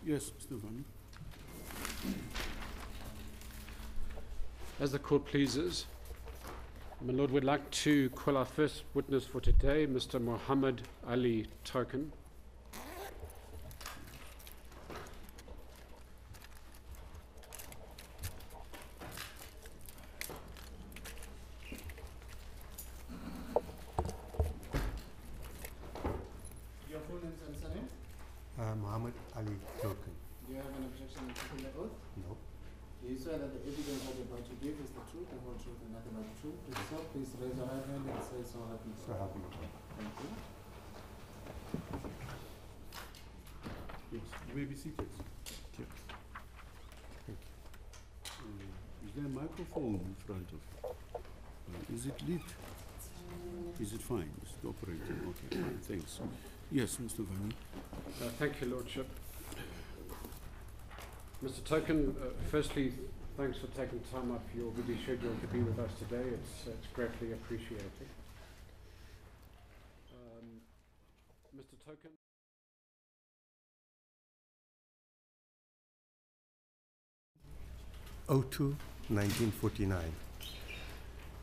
Yes, Mr. Ronnie. As the court pleases, my lord, we'd like to call our first witness for today, Mr. Mohammed Ali Token. Your full name and surname? Mohammed Ali Token. Do you have an objection to taking the oath? No. Do you swear that the evidence that you're about to give is the truth, the whole truth, and nothing but the truth? If so, please raise your right hand and say so help me So God. happy. Thank you. Yes, you may be seated. Thank you. Is there a microphone in front of you? Is it lit? Is it fine? Is it operating? Okay, fine, thanks. Yes, Mr. Vani. Thank you, Lordship. Mr. Token, firstly, thanks for taking time off your busy schedule to be with us today. It's greatly appreciated. Mr. Token. '02, 1949.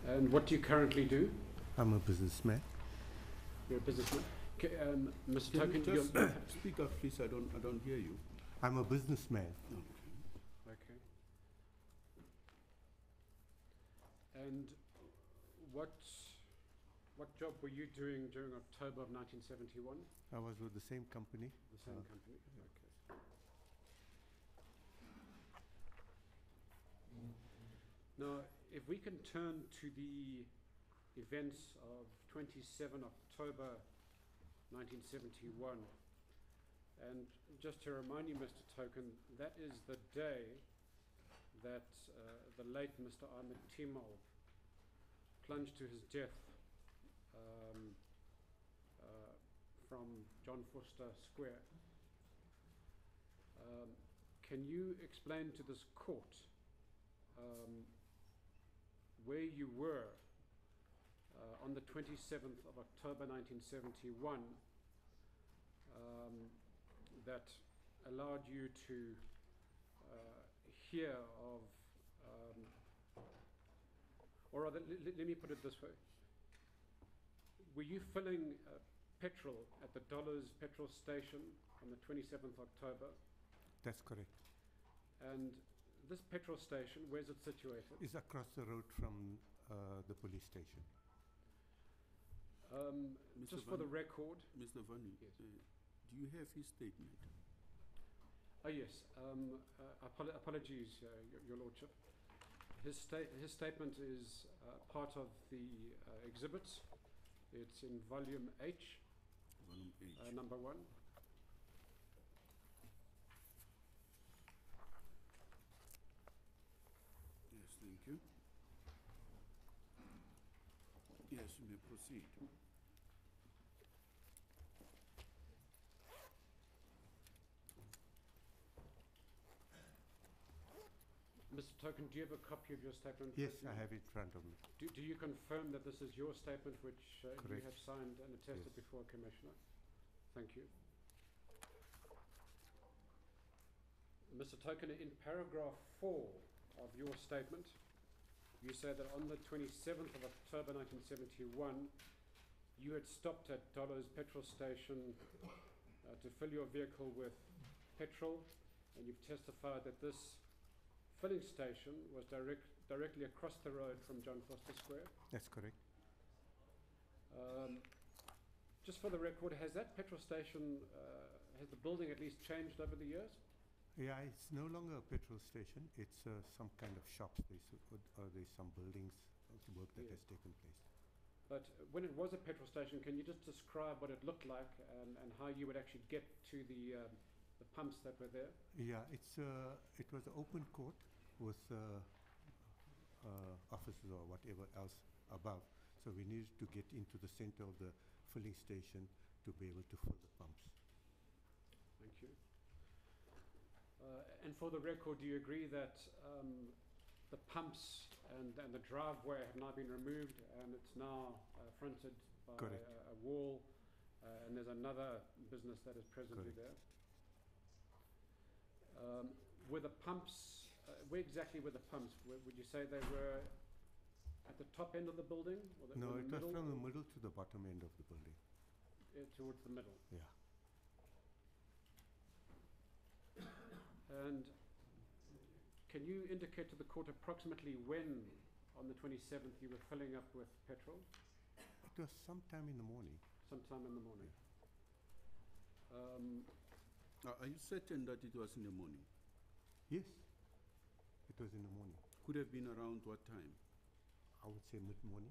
And what do you currently do? I'm a businessman. You're a businessman. Okay, Mr. Can Token, you you're... just speak up, please? I don't hear you. I'm a businessman. Okay. And what job were you doing during October of 1971? I was with the same company. The same company. Okay. Now, if we can turn to the events of 27 October 1971, and just to remind you, Mr. Token, that is the day that the late Mr. Ahmed Timol plunged to his death from John Vorster Square. Can you explain to this court where you were on the 27th of October 1971 that allowed you to hear of, or rather, let me put it this way. Were you filling petrol at the Dollars petrol station on the 27th October? That's correct. And this petrol station, where's it situated? It's across the road from the police station. Just for the record. Mr. Vani, Yes. Do you have his statement? Oh yes, apologies, Your Lordship. His statement is part of the exhibits. It's in volume H, Volume H. number 1. Yes, thank you. Yes, you may proceed. Mr. Token, do you have a copy of your statement? Yes, with you? I have it in front of me. Do you confirm that this is your statement which you Correct. have signed and attested Yes. before Commissioner? Thank you. Mr. Token, in paragraph 4 of your statement, you say that on the 27th of October 1971, you had stopped at Dollars petrol station to fill your vehicle with petrol, and you've testified that this filling station was directly across the road from John Vorster Square. That's correct. Just for the record, has that petrol station, has the building at least changed over the years? Yeah, it's no longer a petrol station. It's some kind of shops. There's some buildings of work that Yes. has taken place. But when it was a petrol station, can you just describe what it looked like and how you would actually get to the pumps that were there? Yeah, it was an open court with offices or whatever else above. So we needed to get into the center of the filling station to be able to fill the pumps. Thank you. And for the record, do you agree that the pumps and the driveway have now been removed and it's now fronted by Correct. a wall and there's another business that is presently Correct. there? Were the pumps, where exactly were the pumps? Would you say they were at the top end of the building? Or the, No, or it the was middle, from the middle to the bottom end of the building. towards the middle. Yeah. And can you indicate to the court approximately when, on the 27th, you were filling up with petrol? It was sometime in the morning. Sometime in the morning. Are you certain that it was in the morning? Yes, it was in the morning. Could have been around what time? I would say mid-morning.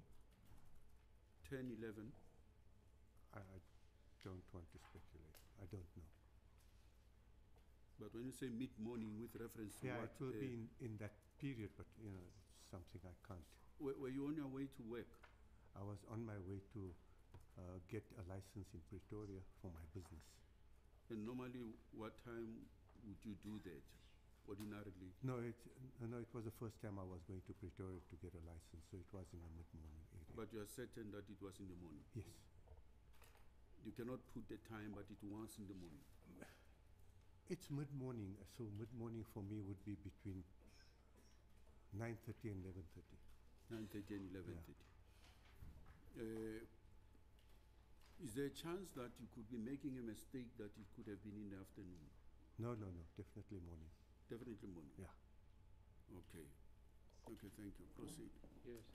10, 11? I don't want to speculate. I don't know. But when you say mid-morning with reference to Yeah, what? it will be in that period, but you know, it's something I can't. Were you on your way to work? I was on my way to get a license in Pretoria for my business. And normally, what time would you do that, ordinarily? No, it was the first time I was going to Pretoria to get a license, so it was in the mid-morning area. But you are certain that it was in the morning? Yes. You cannot put the time, but it was in the morning. It's mid-morning, so mid-morning for me would be between 9:30 and 11:30. 9:30 and 11:30. Is there a chance that you could be making a mistake that it could have been in the afternoon? No, definitely morning. Definitely morning? Yeah. Okay. Okay, thank you. Proceed. Yes.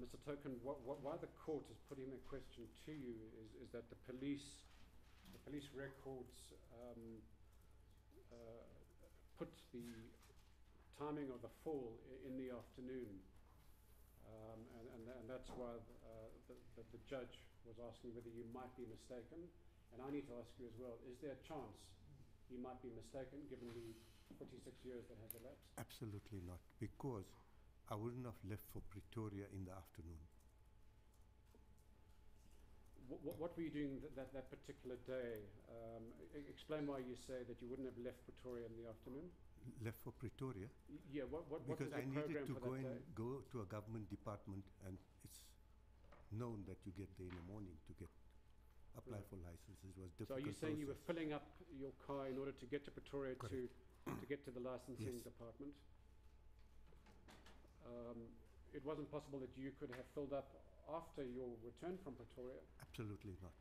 Mr. Token, why the court is putting the question to you is that the police records put the timing of the fall in the afternoon, and that's why the judge was asking whether you might be mistaken. And I need to ask you as well, is there a chance you might be mistaken given the 46 years that has elapsed? Absolutely not, because I wouldn't have left for Pretoria in the afternoon. What were you doing that particular day? Explain why you say that you wouldn't have left Pretoria in the afternoon. Left for Pretoria? Yeah, what was because the I needed program to for go that day? and go to a government department, and it's known that you get there in the morning to apply Right. for licenses. It was So difficult. are you saying you were process. filling up your car in order to get to Pretoria to get to the licensing Yes. department? It wasn't possible that you could have filled up after your return from Pretoria? Absolutely not.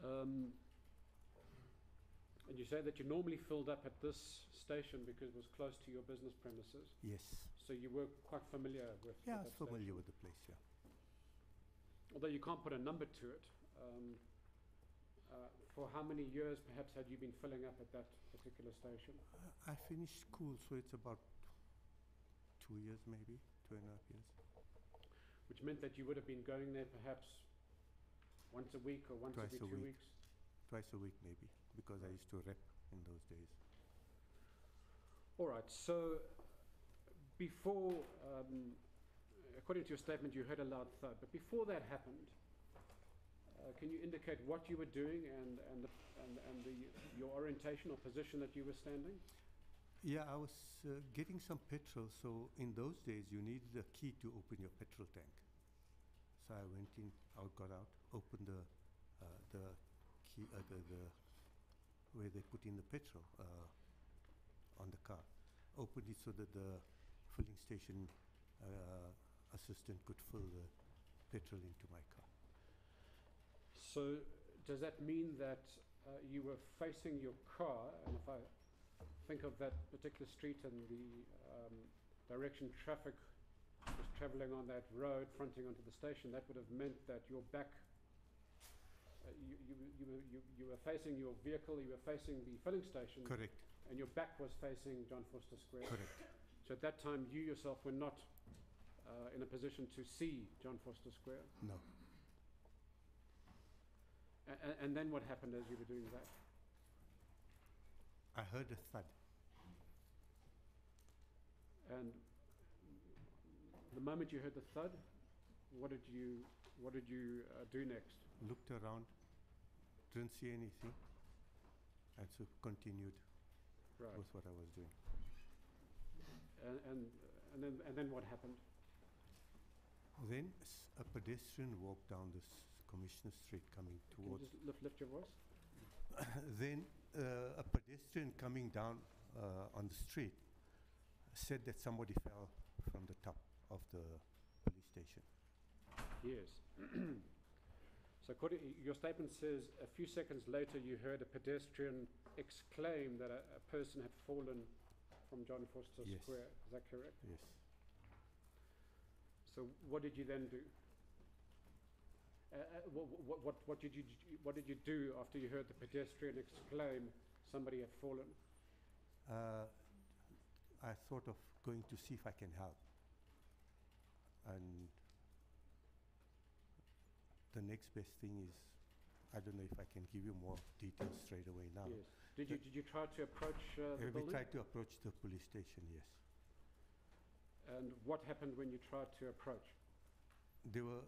And you say that you normally filled up at this station because it was close to your business premises. Yes. So you were quite familiar with Yeah, I that was familiar station. with the place, yeah. Although you can't put a number to it, for how many years perhaps had you been filling up at that particular station? I finished school, so it's about 2 years maybe, 2.5 years. Which meant that you would have been going there perhaps once a week or once Twice every a 2 week. weeks? Twice a week maybe, because I used to rep in those days. All right, so before, according to your statement, you heard a loud thud, but before that happened, can you indicate what you were doing and your orientation or position that you were standing? Yeah, I was getting some petrol, so in those days you needed a key to open your petrol tank. So I went in, I got out, opened the key, where they put in the petrol on the car. Opened it so that the filling station assistant could fill the petrol into my car. So does that mean that you were facing your car, and if I think of that particular street and the direction traffic was travelling on that road fronting onto the station, that would have meant that your back, you were facing your vehicle, you were facing the filling station, Correct, and your back was facing John Vorster Square. correct. So at that time you yourself were not in a position to see John Vorster Square. No. And then what happened as you were doing that? I heard a thud. And the moment you heard the thud, what did you do next? Looked around, didn't see anything, and so continued Right. with what I was doing. And then what happened? Then a pedestrian walked down this Commissioner Street coming Can you towards. just lift your voice? Then a pedestrian coming down on the street said that somebody fell from the top of the police station. Yes. So your statement says a few seconds later you heard a pedestrian exclaim that a person had fallen from John Vorster Yes. Square. Is that correct? Yes. So what did you then do? What did you do after you heard the pedestrian exclaim somebody had fallen? I thought of going to see if I can help. And the next best thing is, I don't know if I can give you more details straight away now. Yes. Did you try to approach the We building? tried to approach the police station, yes. And what happened when you tried to approach? There were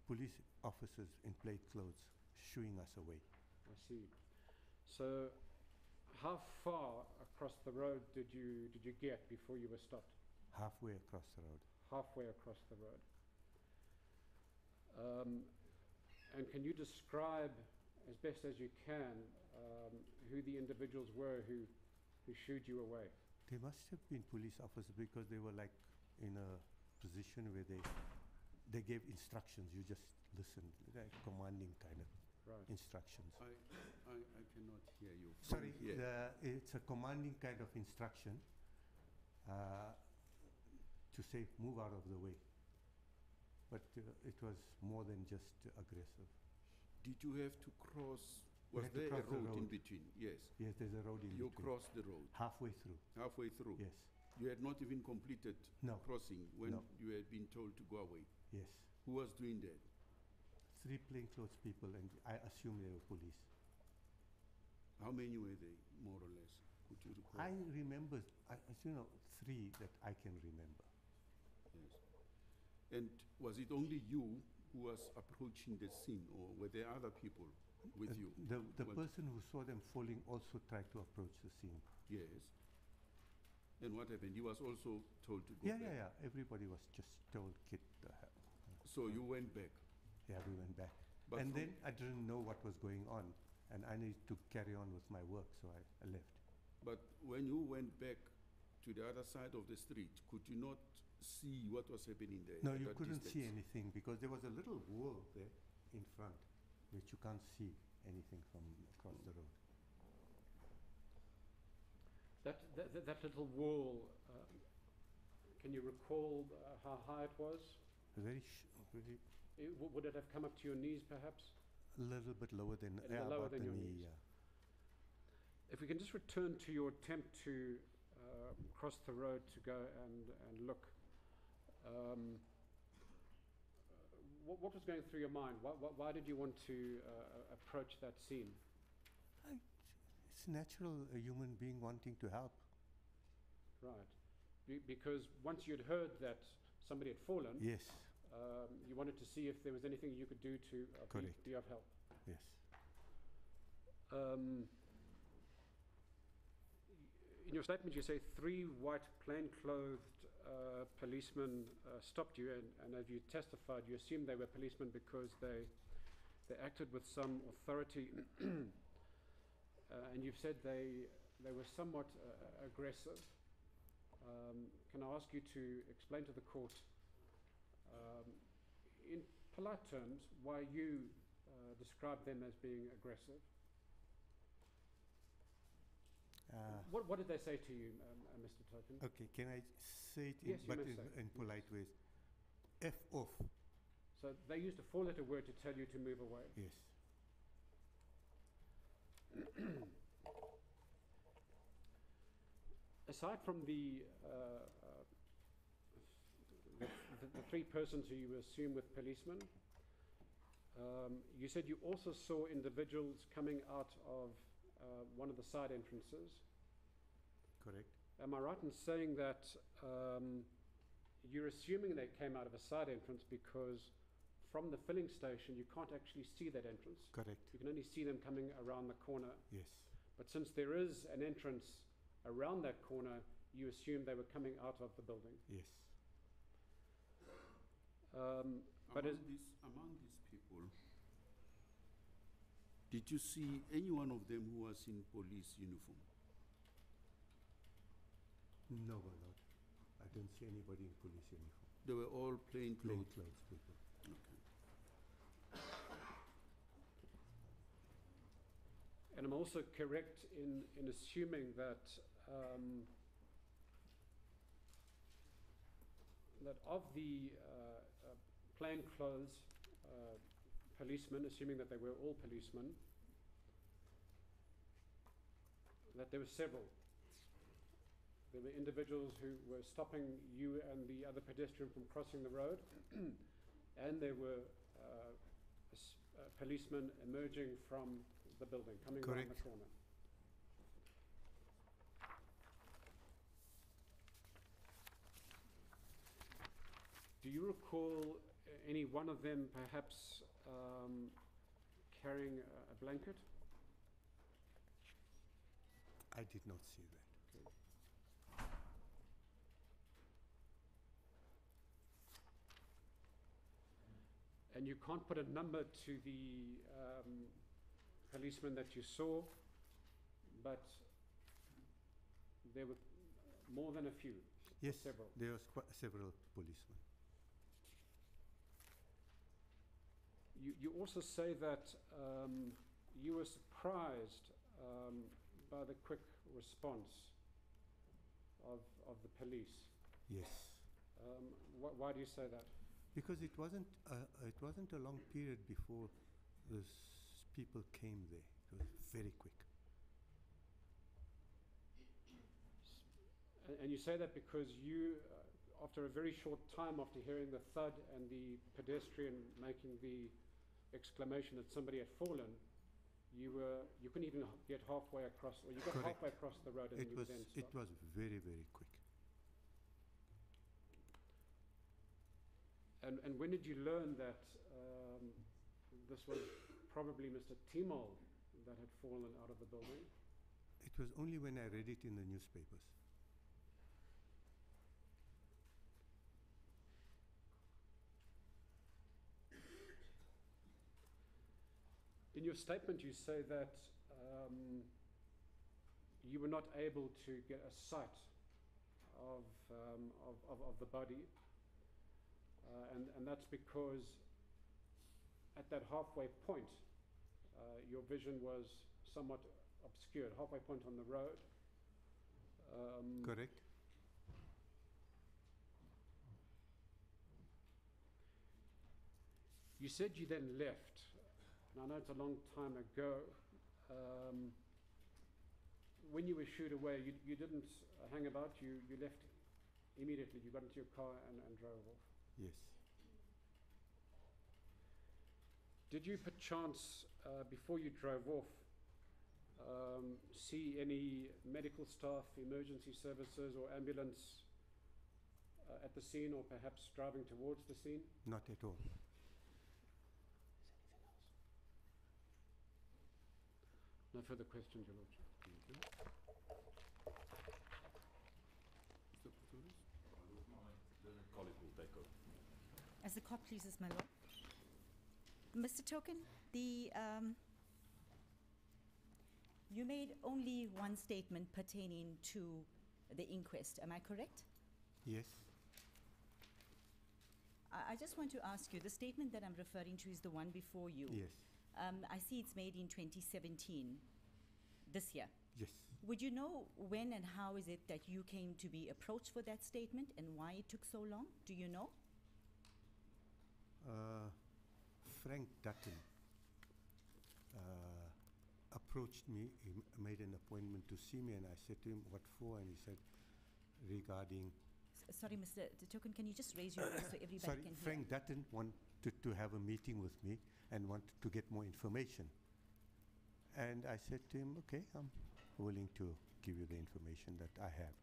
police officers in plain clothes shooing us away. I see. So how far across the road did you get before you were stopped? Halfway across the road. Halfway across the road. And can you describe, as best as you can, who the individuals were who shooed you away? They must have been police officers because they were like in a position where they gave instructions. You just listened, like commanding kind of Right. instructions. I cannot hear you. from Sorry, here. it's a commanding kind of instruction to say move out of the way. But it was more than just aggressive. Did you have to cross? We Was had to there a cross the road in road. between? Yes. Yes, there's a road in You between. crossed the road Halfway through, halfway through. yes, You had not even completed No. crossing when No. you had been told to go away. yes. Who was doing that? 3 plainclothes people, and I assume they were police. How many were they, more or less? Could you recall? I remember, you know, 3 that I can remember. Yes. And was it only you who was approaching the scene, or were there other people with you? The What- person who saw them falling also tried to approach the scene. Yes. And what happened? He was also told to go Yeah, back. yeah, yeah. Everybody was just told, get the hell. So you went back. Yeah, we went back. But And from- then I didn't know what was going on, and I needed to carry on with my work, so I left. But when you went back to the other side of the street, could you not see what was happening there? No, at you that couldn't see distance? anything because there was a little wall there in front, which you can't see anything from across the road. That little wall, can you recall how high it was? Very, Would it have come up to your knees, perhaps? a little bit lower than, A little lower about than the your knee, knees. yeah. If we can just return to your attempt to cross the road to go and look, what was going through your mind? Why did you want to approach that scene? It's natural, a human being wanting to help. Right. Because once you'd heard that somebody had fallen, Yes, you wanted to see if there was anything you could do to Correct. be of help. yes. In your statement, you say 3 white plainclothed policemen stopped you, and as you testified, you assumed they were policemen because they acted with some authority, and you've said they were somewhat aggressive. Can I ask you to explain to the court, in polite terms, why you describe them as being aggressive? What did they say to you, Mr. Token? Okay, can I say it Yes, you but may say. in polite ways? F off, So they used a 4-letter word to tell you to move away. yes. Aside from the 3 persons who you assume were policemen, you said you also saw individuals coming out of one of the side entrances. Correct. Am I right in saying that you're assuming they came out of a side entrance because from the filling station you can't actually see that entrance? Correct, You can only see them coming around the corner. yes. But since there is an entrance around that corner, you assume they were coming out of the building. Yes. But Among these people, Did you see any one of them who was in police uniform? No, my lord. I don't see anybody in police uniform. They were all plain Plain clothes. clothes people. Okay. And I'm also correct in assuming that that of the plainclothes policemen, assuming that they were all policemen, that there were several. There were individuals who were stopping you and the other pedestrian from crossing the road, and there were policemen emerging from the building, coming around the Correct. corner. Do you recall any one of them perhaps carrying a blanket? I did not see that. And you can't put a number to the policeman that you saw, but there were more than a few. Yes, Several. there was several policemen. You also say that you were surprised by the quick response of the police. Yes. Why do you say that? Because it wasn't a long period before those people came there. It was very quick. And you say that because you, after a very short time after hearing the thud and the pedestrian making the exclamation that somebody had fallen, you couldn't even get halfway across, or you got Correct. halfway across the road and It you was then it stopped. was very, very quick. And when did you learn that this was probably Mr. Timol that had fallen out of the building? It was only when I read it in the newspapers. In your statement, you say that you were not able to get a sight of the body, and that's because at that halfway point, your vision was somewhat obscured. Halfway point on the road. Correct? You said you then left. And I know it's a long time ago. When you were shooed away, you didn't hang about. You left immediately. You got into your car and drove off. Yes. Did you perchance, before you drove off, see any medical staff, emergency services or ambulance at the scene, or perhaps driving towards the scene? Not at all. No further questions, Your Lordship. Thank you. Mr. Pretorius? Colleague will take over. As the court pleases, my lord. Mr. Token, you made only one statement pertaining to the inquest. Am I correct? Yes. I just want to ask you, the statement that I'm referring to is the one before you. Yes. I see it's made in 2017, this year. Yes. Would you know when and how is it that you came to be approached for that statement and why it took so long? Do you know? Frank Dutton approached me. He made an appointment to see me, and I said to him, "What for?" And he said, regarding. Sorry, Mr. Token, can you just raise your voice so everybody Sorry, can hear? Frank Dutton wanted to have a meeting with me and wanted to get more information. And I said to him, "Okay, I'm willing to give you the information that I have."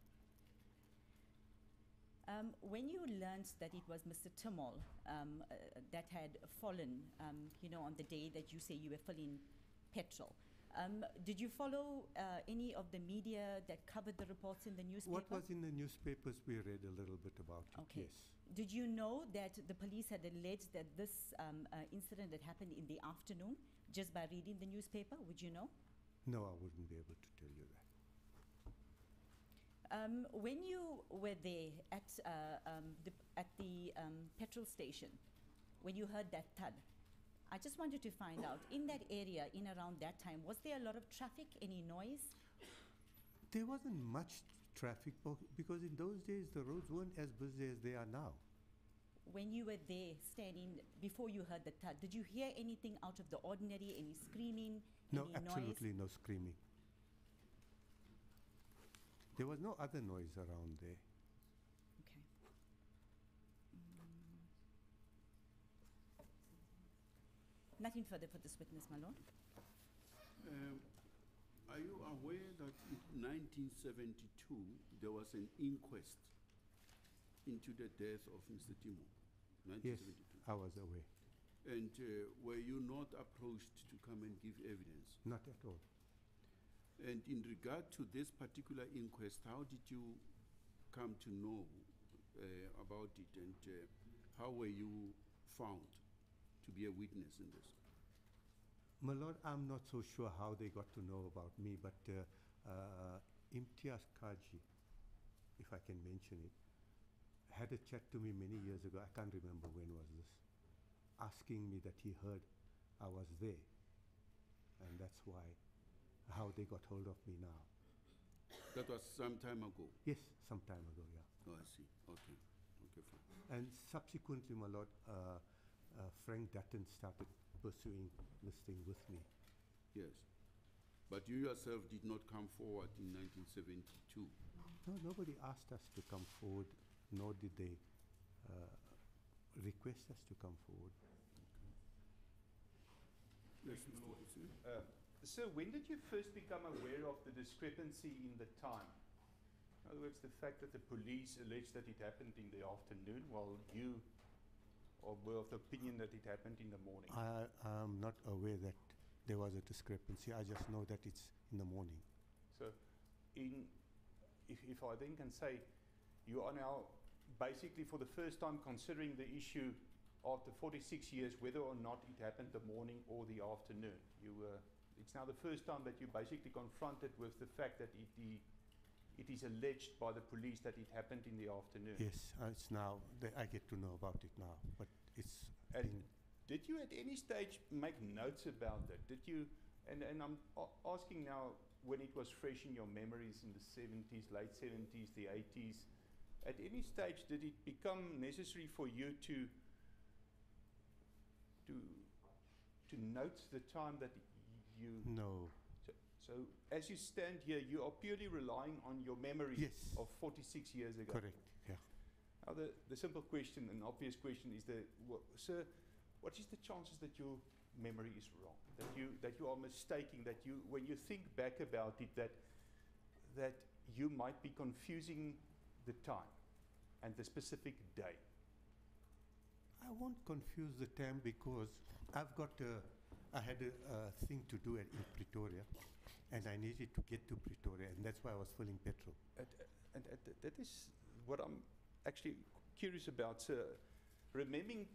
When you learned that it was Mr. Timol that had fallen, on the day that you say you were filling petrol, did you follow any of the media that covered the reports in the newspaper? What was in the newspapers, we read a little bit about it, Okay. yes. Did you know that the police had alleged that this incident that happened in the afternoon just by reading the newspaper? Would you know? No, I wouldn't be able to tell you that. When you were there at the petrol station, when you heard that thud, I just wanted to find out, in that area, in around that time, was there a lot of traffic, any noise? There wasn't much traffic because in those days the roads weren't as busy as they are now. When you were there standing, before you heard the thud, did you hear anything out of the ordinary, any screaming, No, any noise? absolutely no screaming. There was no other noise around there. Okay. Nothing further for this witness, my lord. Are you aware that in 1972 there was an inquest into the death of Mr. Timol? Yes, 1972. I was aware. And were you not approached to come and give evidence? Not at all. And in regard to this particular inquest, how did you come to know about it, and how were you found to be a witness in this? My lord, I'm not so sure how they got to know about me, but Imtiaz Kaji, if I can mention it, had a chat to me many years ago, I can't remember when was this, asking me that he heard I was there. And that's why, how they got hold of me now. That was some time ago? Yes, some time ago, yeah. Oh, I see. Okay. Okay, fine. And subsequently, my lord, Frank Dutton started pursuing this thing with me. Yes. But you yourself did not come forward in 1972? No, nobody asked us to come forward, nor did they request us to come forward. Yes, Mr. President. Sir, when did you first become aware of the discrepancy in the time? In other words, the fact that the police alleged that it happened in the afternoon while you were of the opinion that it happened in the morning. I'm not aware that there was a discrepancy. I just know that it's in the morning. So, if I then can say, you are now basically for the first time considering the issue after 46 years whether or not it happened the morning or the afternoon. It's now the first time that you're basically confronted with the fact that it is alleged by the police that it happened in the afternoon. Yes, it's now, I get to know about it now, but it's And been, did you at any stage make notes about that? Did you, and I'm asking now when it was fresh in your memories in the 70s, late 70s, the 80s, at any stage did it become necessary for you to note the time that you... no. So as you stand here, you are purely relying on your memory Yes. of 46 years ago. Correct, yeah. Now the simple question, an obvious question is sir, what is the chances that your memory is wrong? That you are mistaking, that you, when you think back about it, that you might be confusing the time and the specific day? I won't confuse the time because I've got I had a thing to do in Pretoria, and I needed to get to Pretoria, and that's why I was filling petrol. And that is what I'm actually curious about, sir. Remembering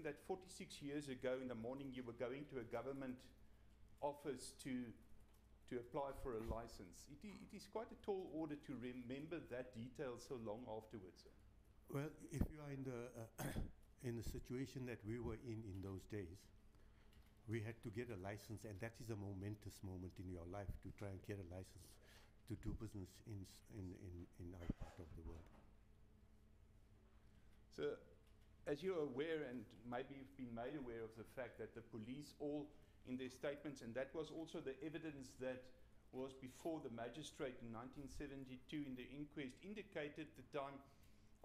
that 46 years ago in the morning you were going to a government office to apply for a license. It is quite a tall order to remember that detail so long afterwards, sir. Well, if you are in the in the situation that we were in those days, we had to get a license, and that is a momentous moment in your life to try and get a license to do business in our part of the world. So, as you're aware, and maybe you've been made aware of the fact that the police all in their statements, and that was also the evidence that was before the magistrate in 1972 in the inquest, indicated the time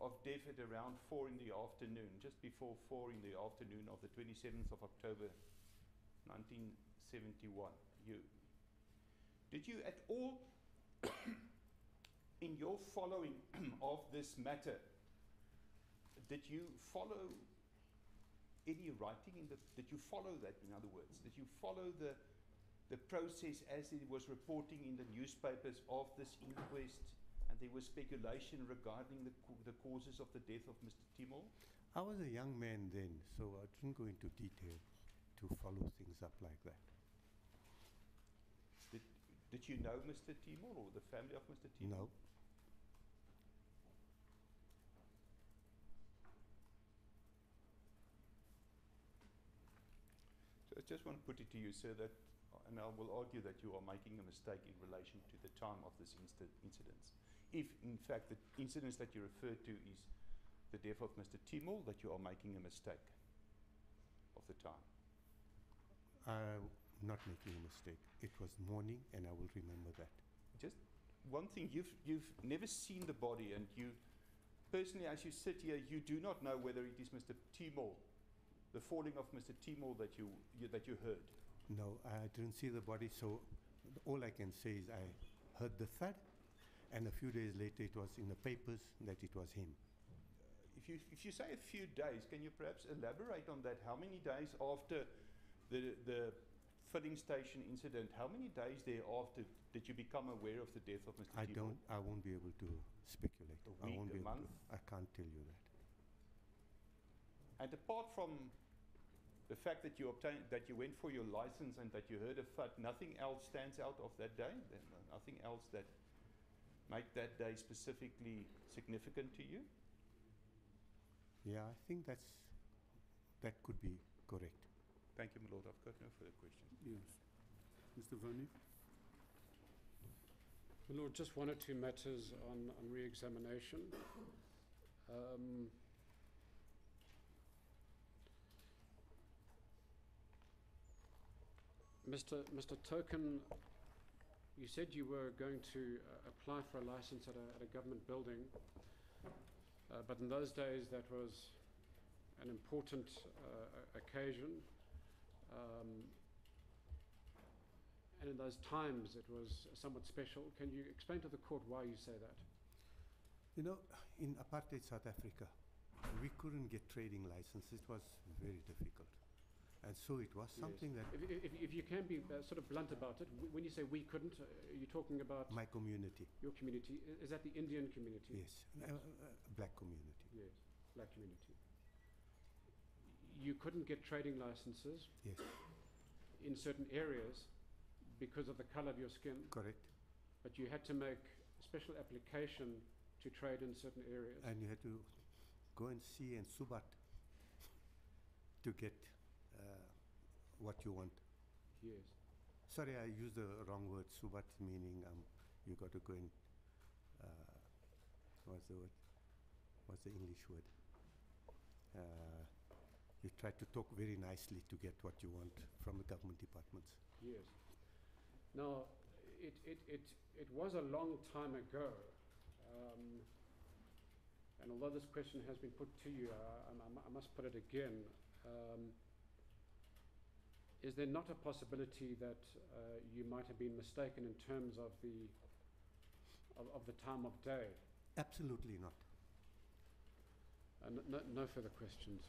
of death at around 4 in the afternoon, just before 4 in the afternoon of the 27th of October 1971. Did you at all, in your following of this matter, did you follow any writing did you follow that, in other words? Did you follow the process as it was reporting in the newspapers of this inquest, and there was speculation regarding the causes of the death of Mr. Timol? I was a young man then, so I didn't go into detail. to follow things up like that. Did you know Mr. Timol or the family of Mr. Timol? No. So I just want to put it to you, sir, that, and I will argue that you are making a mistake in relation to the time of this incident. If, in fact, the incidents that you refer to is the death of Mr. Timol, that you are making a mistake of the time. Not making a mistake. It was morning, and I will remember that. Just one thing, you've never seen the body, and you personally, as you sit here, you do not know whether it is Mr. Timol, the falling of Mr. Timol that you heard. No, I didn't see the body, so all I can say is I heard the thud, and a few days later it was in the papers that it was him. If you say a few days, can you perhaps elaborate on that? How many days after the filling station incident, how many days thereafter did you become aware of the death of Mr. Timol? I won't be able to speculate. A I week, won't a be able month? to. I can't tell you that. And apart from the fact that you went for your license and that you heard a thud, nothing else stands out of that day? Nothing else that made that day specifically significant to you? Yeah, I think that could be correct. Thank you, my lord. I've got no further questions. Yes. Mr. Ronnie? My Lord, just one or two matters on re-examination. Mr. Token, you said you were going to apply for a license at a government building, but in those days that was an important occasion. And in those times it was somewhat special. Can you explain to the court why you say that? You know, in apartheid South Africa, we couldn't get trading licenses. It was very difficult. And so it was something Yes. that If you can be sort of blunt about it, when you say we couldn't, you're talking about my community, your community. Is that the Indian community? yes, black community. Yes, black community. You couldn't get trading licenses Yes, in certain areas because of the color of your skin, correct. but you had to make special application to trade in certain areas. And you had to go and see and subat to get what you want. Yes. Sorry, I used the wrong word. Subat meaning you got to go and what's the word? What's the English word? You try to talk very nicely to get what you want from the government departments. Yes. Now, it was a long time ago, and although this question has been put to you, I must put it again. Is there not a possibility that you might have been mistaken in terms of the time of day? Absolutely not. No further questions.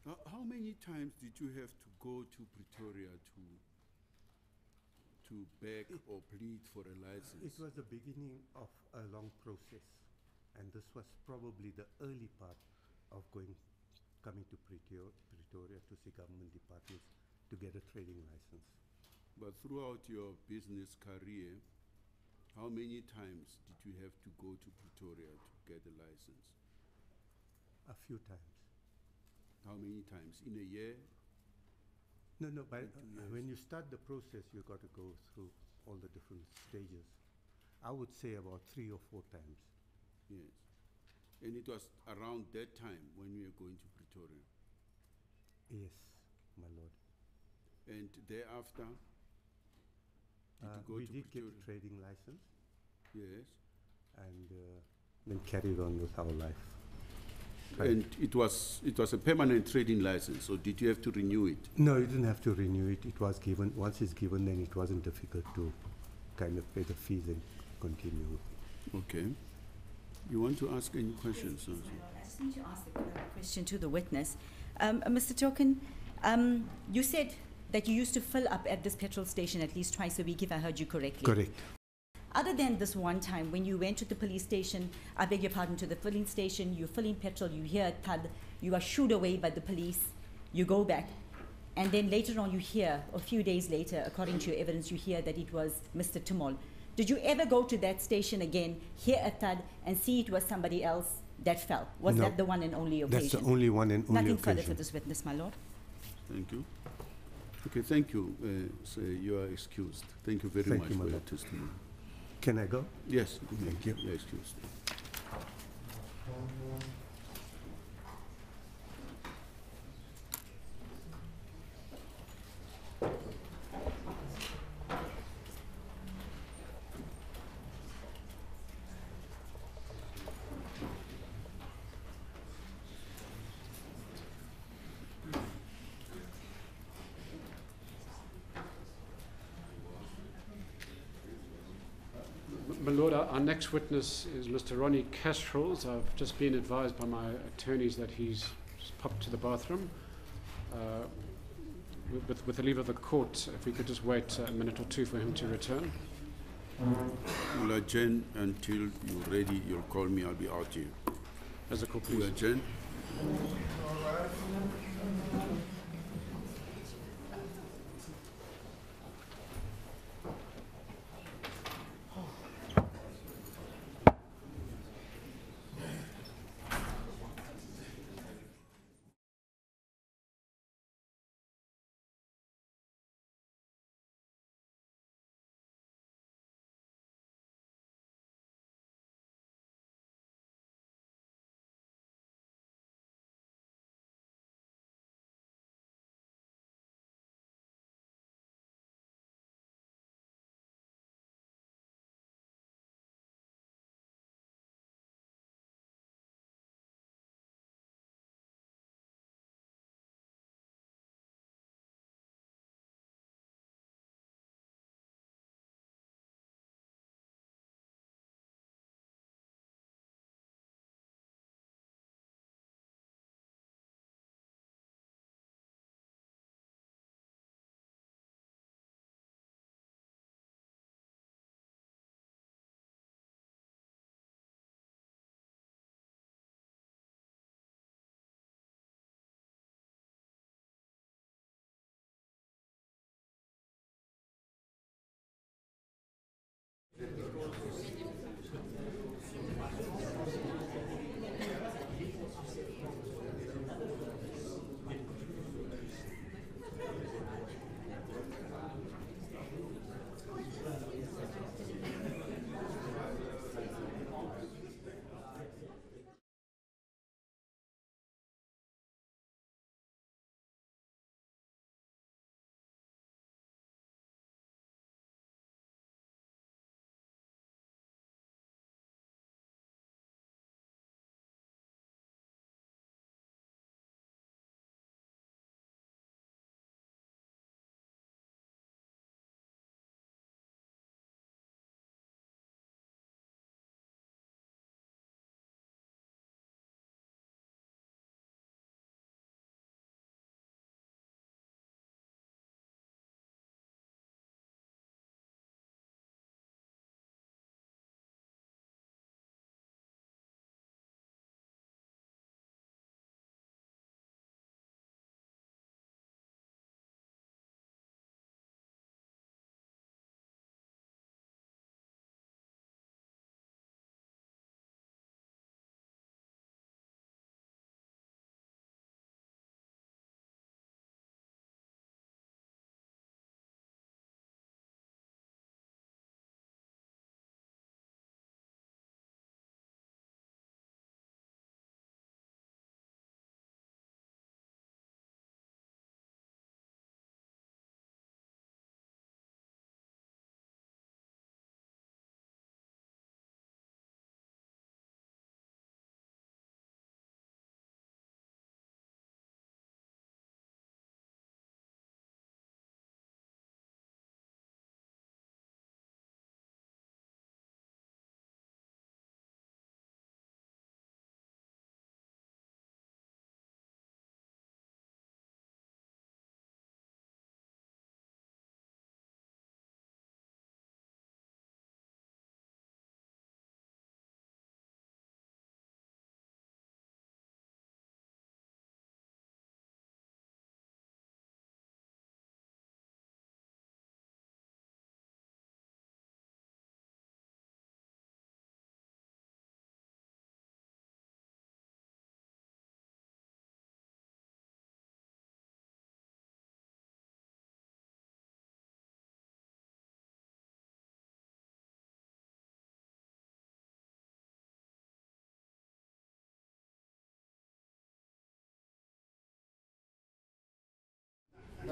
How many times did you have to go to Pretoria to beg or plead for a license? It was the beginning of a long process, and this was probably the early part of coming to Pretoria to see government departments to get a trading license. But throughout your business career, how many times did you have to go to Pretoria to get a license? A few times. How many times? In a year? No, but In 2 years? when you start the process, you got to go through all the different stages. I would say about 3 or 4 times. Yes. And it was around that time when you were going to Pretoria. Yes, my lord. And thereafter, did you go we to did get Pretoria? a trading license Yes. and then carried on with our life. And it was a permanent trading license, or did you have to renew it? No, you didn't have to renew it. It was given. Once it's given, then it wasn't difficult to kind of pay the fees and continue. Okay. You want to ask any questions? Yes, I just need to ask a question to the witness. Mr. Token, you said that you used to fill up at this petrol station at least twice a week, if I heard you correctly. Correct. Other than this one time when you went to the police station, I beg your pardon, to the filling station, you fill in petrol, you hear a thud, you are shooed away by the police. you go back, and then later on you hear, a few days later, according to your evidence, you hear that it was Mr. Timol. Did you ever go to that station again, hear a thud, and see it was somebody else that fell? Was No. that the one and only occasion? That's the only one and only Nothing occasion. further for this witness, my lord. Thank you. Okay, thank you. So you are excused. Thank you very Thank much you, my for your lord. testimony. Can I go? Yes, Thank you. You're excused. My lord, our next witness is Mr. Ronnie Kasrils. I've just been advised by my attorneys that he's just popped to the bathroom. With the leave of the court, if we could just wait a minute or two for him to return. We'll adjourn until you're ready. You'll call me. I'll be out here. As a call, We'll please. adjourn.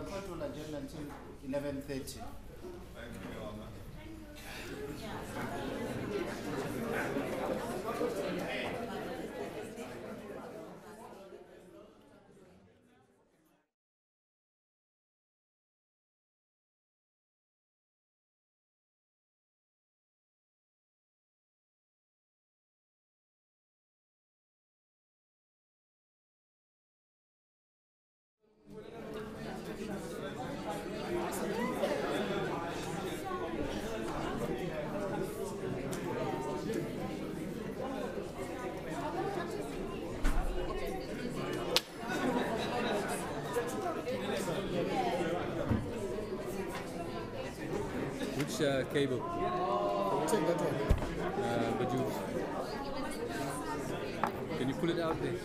court will adjourn until 11:30. Which cable? Check that one. But you can you pull it out there?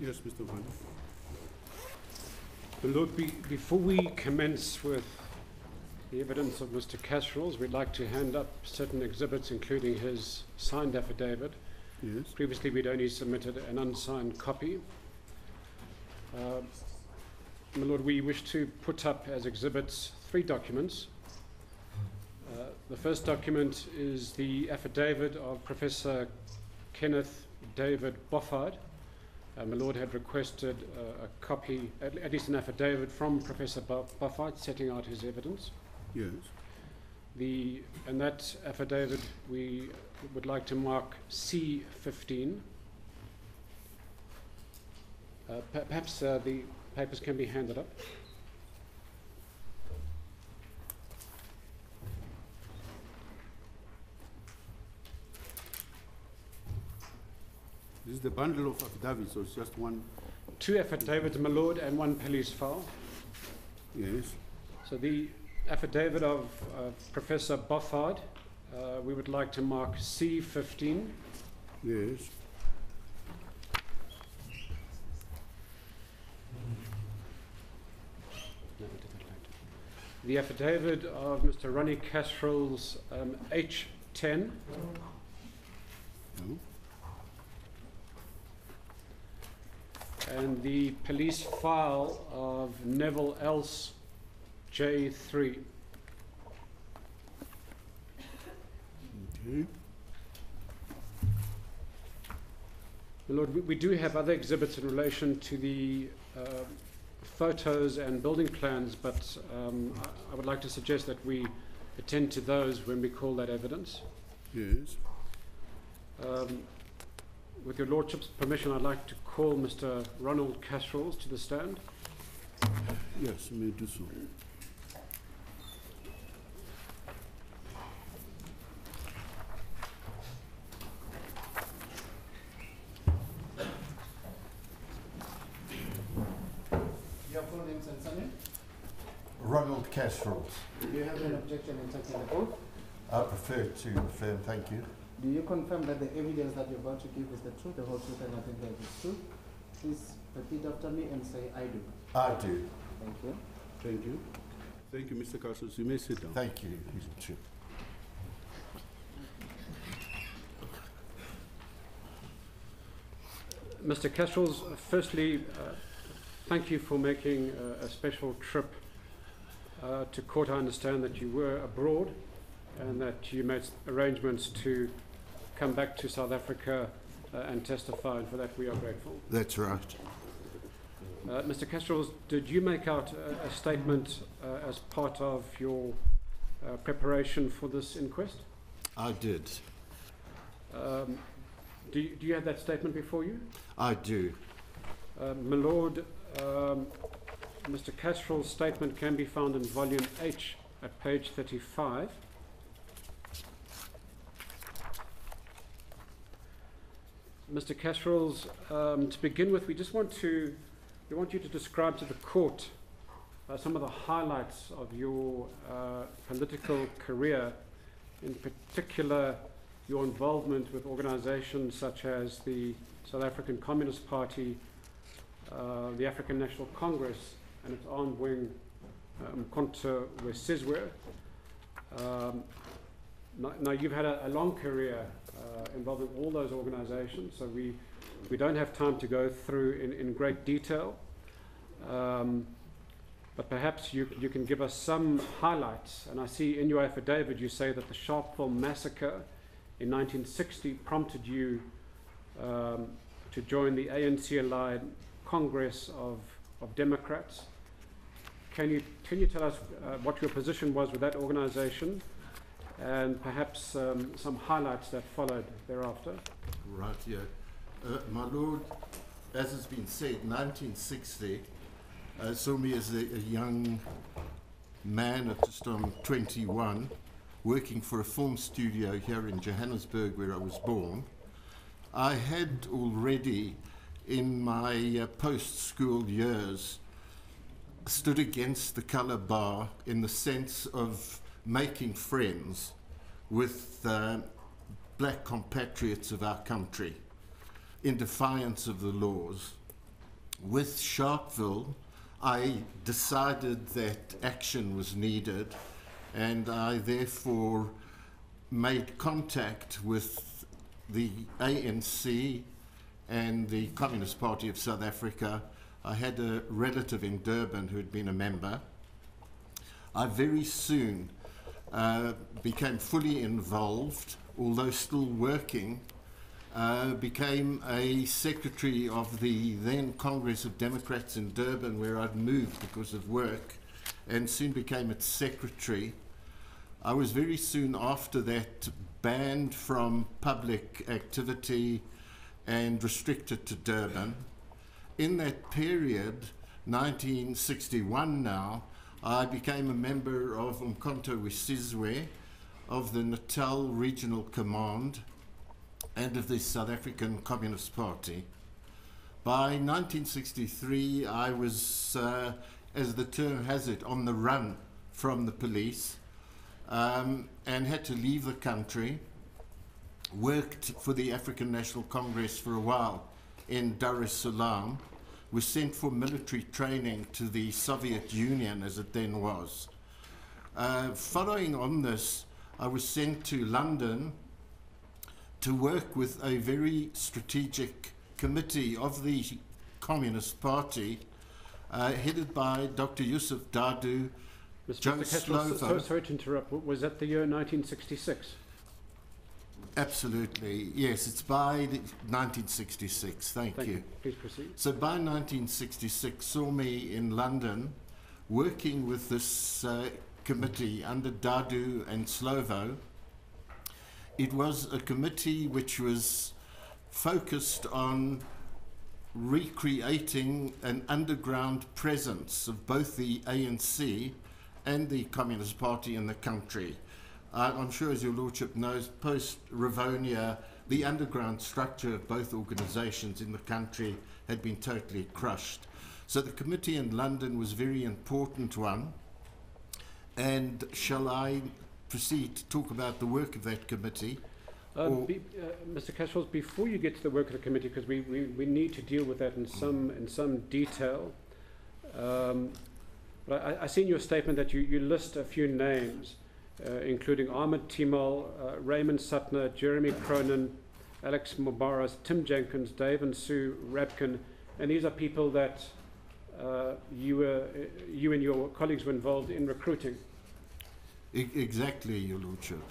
Yes, Mr. Van. My Lord, before we commence with the evidence of Mr. Kasrils, we'd like to hand up certain exhibits, including his signed affidavit. Yes. Previously, we'd only submitted an unsigned copy. My Lord, we wish to put up as exhibits 3 documents. The first document is the affidavit of Professor Kenneth David Post-thud. My Lord had requested a copy, at least an affidavit from Professor Post-thud setting out his evidence. Yes. And that affidavit we would like to mark C15. Perhaps the papers can be handed up. This is the bundle of affidavits, so it's just one. 2 affidavits, my Lord, and 1 police file. Yes. So the affidavit of Professor Post-thud, we would like to mark C15. Yes. The affidavit of Mr. Ronnie Kasrils, H10. No. And the police file of Neville Else, J3. Okay. My Lord, we do have other exhibits in relation to the photos and building plans, but I would like to suggest that we attend to those when we call that evidence. Yes. With your Lordship's permission, I'd like to call Mr. Ronald Kasrils to the stand. Yes, you may do so. Your full names and surname? Ronald Kasrils. Do you have an objection in taking the oath? I prefer to affirm, thank you. Do you confirm that the evidence that you're about to give is the truth, the whole truth, and nothing but the truth? Please repeat after me and say, I do. I do. Thank you. Thank you. Thank you, Mr. Kasrils. You may sit down. Thank you, Mr. Chair. Mr. Kasrils, firstly, thank you for making a special trip to court. I understand that you were abroad and that you made arrangements to come back to South Africa and testify, and for that we are grateful. That's right. Mr. Kasrils, did you make out a statement as part of your preparation for this inquest? I did. Do you have that statement before you? I do. My Lord, Mr. Kasrils' statement can be found in volume H at page 35. Mr. Kasrils, to begin with, we want you to describe to the court some of the highlights of your political career, in particular your involvement with organizations such as the South African Communist Party, the African National Congress, and its armed wing, Mkhonto weSizwe. Now, you've had a long career involved in all those organizations, so we don't have time to go through in great detail. But perhaps you can give us some highlights. And I see in your affidavit you say that the Sharpeville massacre in 1960 prompted you to join the ANC-allied Congress of Democrats. Can you tell us what your position was with that organization, and perhaps some highlights that followed thereafter? Right, yeah. My Lord, as has been said, 1960 saw me as a young man at just 21, working for a film studio here in Johannesburg, where I was born. I had already, in my post-school years, stood against the colour bar in the sense of making friends with black compatriots of our country in defiance of the laws with Sharpeville, I decided that action was needed, and I therefore made contact with the ANC and the Communist Party of South Africa. I had a relative in Durban who had been a member. I very soon became fully involved, although still working, became a secretary of the then Congress of Democrats in Durban, where I'd moved because of work, and soon became its secretary. I was very soon after that banned from public activity and restricted to Durban. In that period, 1961 now, I became a member of Umkhonto weSizwe, of the Natal Regional Command, and of the South African Communist Party. By 1963, I was, as the term has it, on the run from the police, and had to leave the country. Worked for the African National Congress for a while in Dar es Salaam, was sent for military training to the Soviet Union, as it then was. Following on this, I was sent to London to work with a very strategic committee of the Communist Party, headed by Dr. Yusuf Dadu, Joe Slovo. Sorry to interrupt. Was that the year 1966? Absolutely, yes. It's by 1966. Thank you. Please proceed. So by 1966, saw me in London working with this committee under Dadu and Slovo. It was a committee which was focused on recreating an underground presence of both the ANC and the Communist Party in the country. I'm sure, as your Lordship knows, post-Rivonia, the underground structure of both organizations in the country had been totally crushed. So the committee in London was a very important one. And shall I proceed to talk about the work of that committee? Mr. Kasrils, before you get to the work of the committee, because we need to deal with that in some detail. But I see in your statement that you list a few names, including Ahmed Timol, Raymond Suttner, Jeremy Cronin, Alex Mubarak, Tim Jenkins, Dave and Sue Rabkin, and these are people that you and your colleagues were involved in recruiting. Exactly, your Lordship.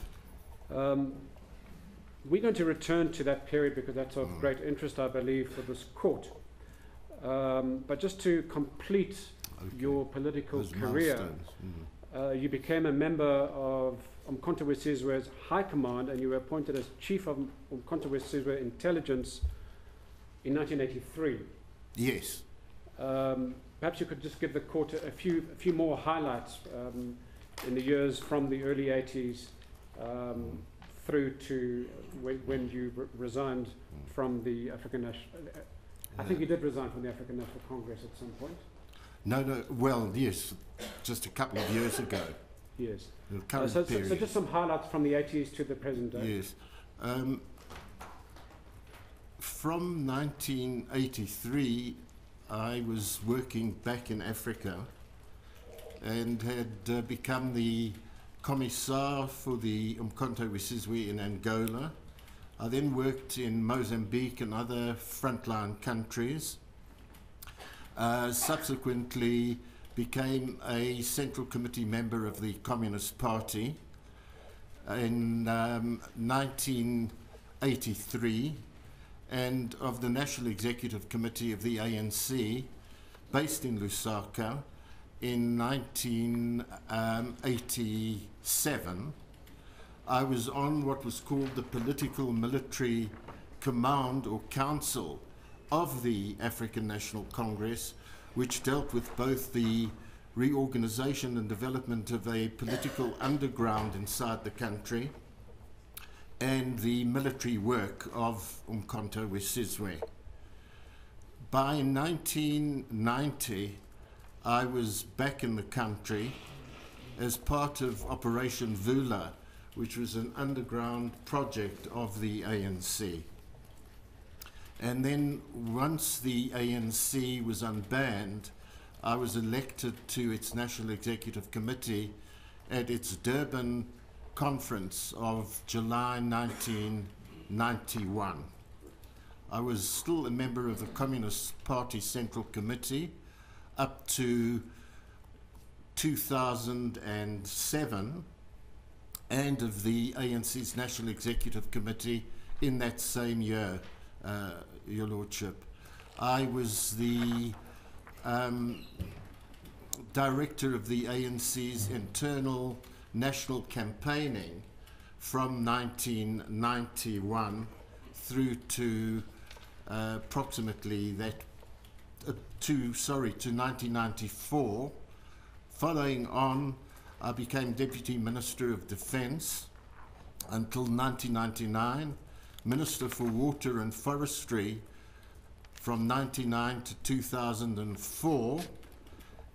We're going to return to that period because that's of great interest, I believe, for this court. But just to complete your political career, you became a member of Umkhonto weSizwe's High Command, and you were appointed as Chief of Umkhonto weSizwe Intelligence in 1983. Yes. Perhaps you could just give the court a few more highlights in the years from the early 80s through to when you resigned from the African National... I think you did resign from the African National Congress at some point. No, well, yes, just a couple of years ago. Yes. The current period. So just some highlights from the 80s to the present day. Yes. From 1983, I was working back in Africa and had become the commissar for the Umkhonto weSizwe in Angola. I then worked in Mozambique and other frontline countries. Subsequently became a Central Committee member of the Communist Party in 1983 and of the National Executive Committee of the ANC based in Lusaka in 1987. I was on what was called the Political Military Command or Council of the African National Congress, which dealt with both the reorganization and development of a political underground inside the country and the military work of Umkhonto weSizwe. By 1990, I was back in the country as part of Operation Vula, which was an underground project of the ANC. And then once the ANC was unbanned, I was elected to its National Executive Committee at its Durban conference of July 1991. I was still a member of the Communist Party Central Committee up to 2007, and of the ANC's National Executive Committee in that same year, Your Lordship. I was the director of the ANC's internal national campaigning from 1991 through to approximately to 1994. Following on, I became Deputy Minister of Defence until 1999, Minister for Water and Forestry from 1999 to 2004,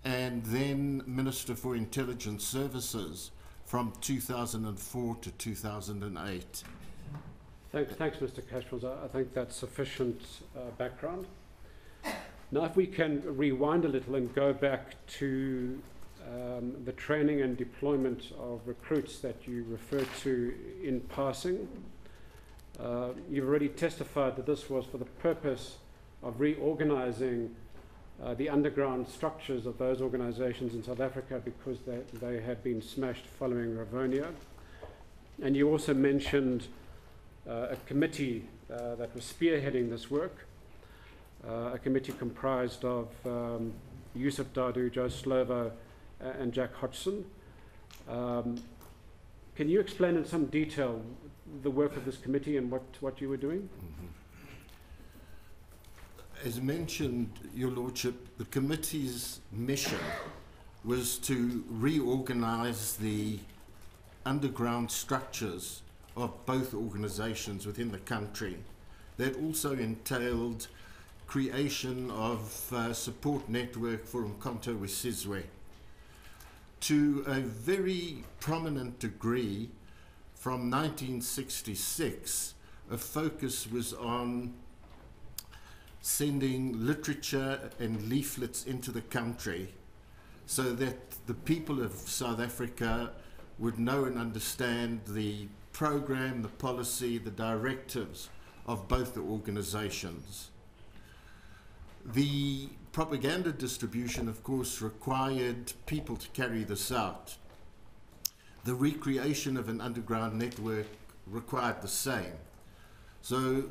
and then Minister for Intelligence Services from 2004 to 2008. Thanks, Mr. Kasrils. I think that's sufficient background. Now, if we can rewind a little and go back to the training and deployment of recruits that you referred to in passing. You've already testified that this was for the purpose of reorganizing the underground structures of those organizations in South Africa because they had been smashed following Rivonia. And you also mentioned a committee that was spearheading this work, a committee comprised of Yusuf Dadu, Joe Slovo, and Jack Hodgson. Can you explain in some detail the work of this committee and what you were doing? Mm-hmm. As mentioned, Your Lordship, the committee's mission was to reorganize the underground structures of both organizations within the country. That also entailed creation of a support network for Umkhonto weSizwe. To a very prominent degree, from 1966, a focus was on sending literature and leaflets into the country so that the people of South Africa would know and understand the program, the policy, the directives of both the organizations. The propaganda distribution, of course, required people to carry this out. The recreation of an underground network required the same. So,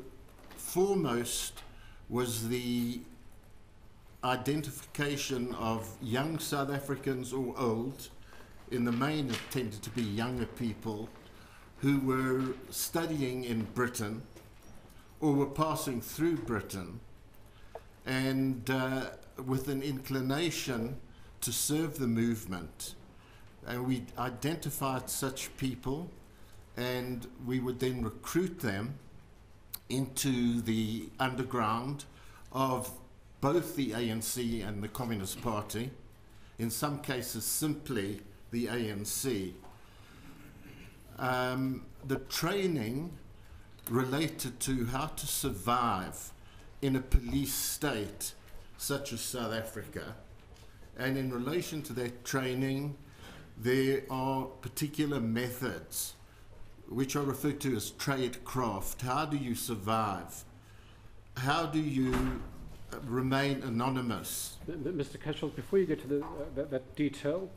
foremost was the identification of young South Africans or old. In the main, it tended to be younger people who were studying in Britain or were passing through Britain, and with an inclination to serve the movement. And we identified such people, and we would then recruit them into the underground of both the ANC and the Communist Party, in some cases simply the ANC. The training related to how to survive in a police state such as South Africa, and in relation to that training there are particular methods which are referred to as tradecraft. How do you survive? How do you remain anonymous? Mr. Kasrils, before you get to that detail,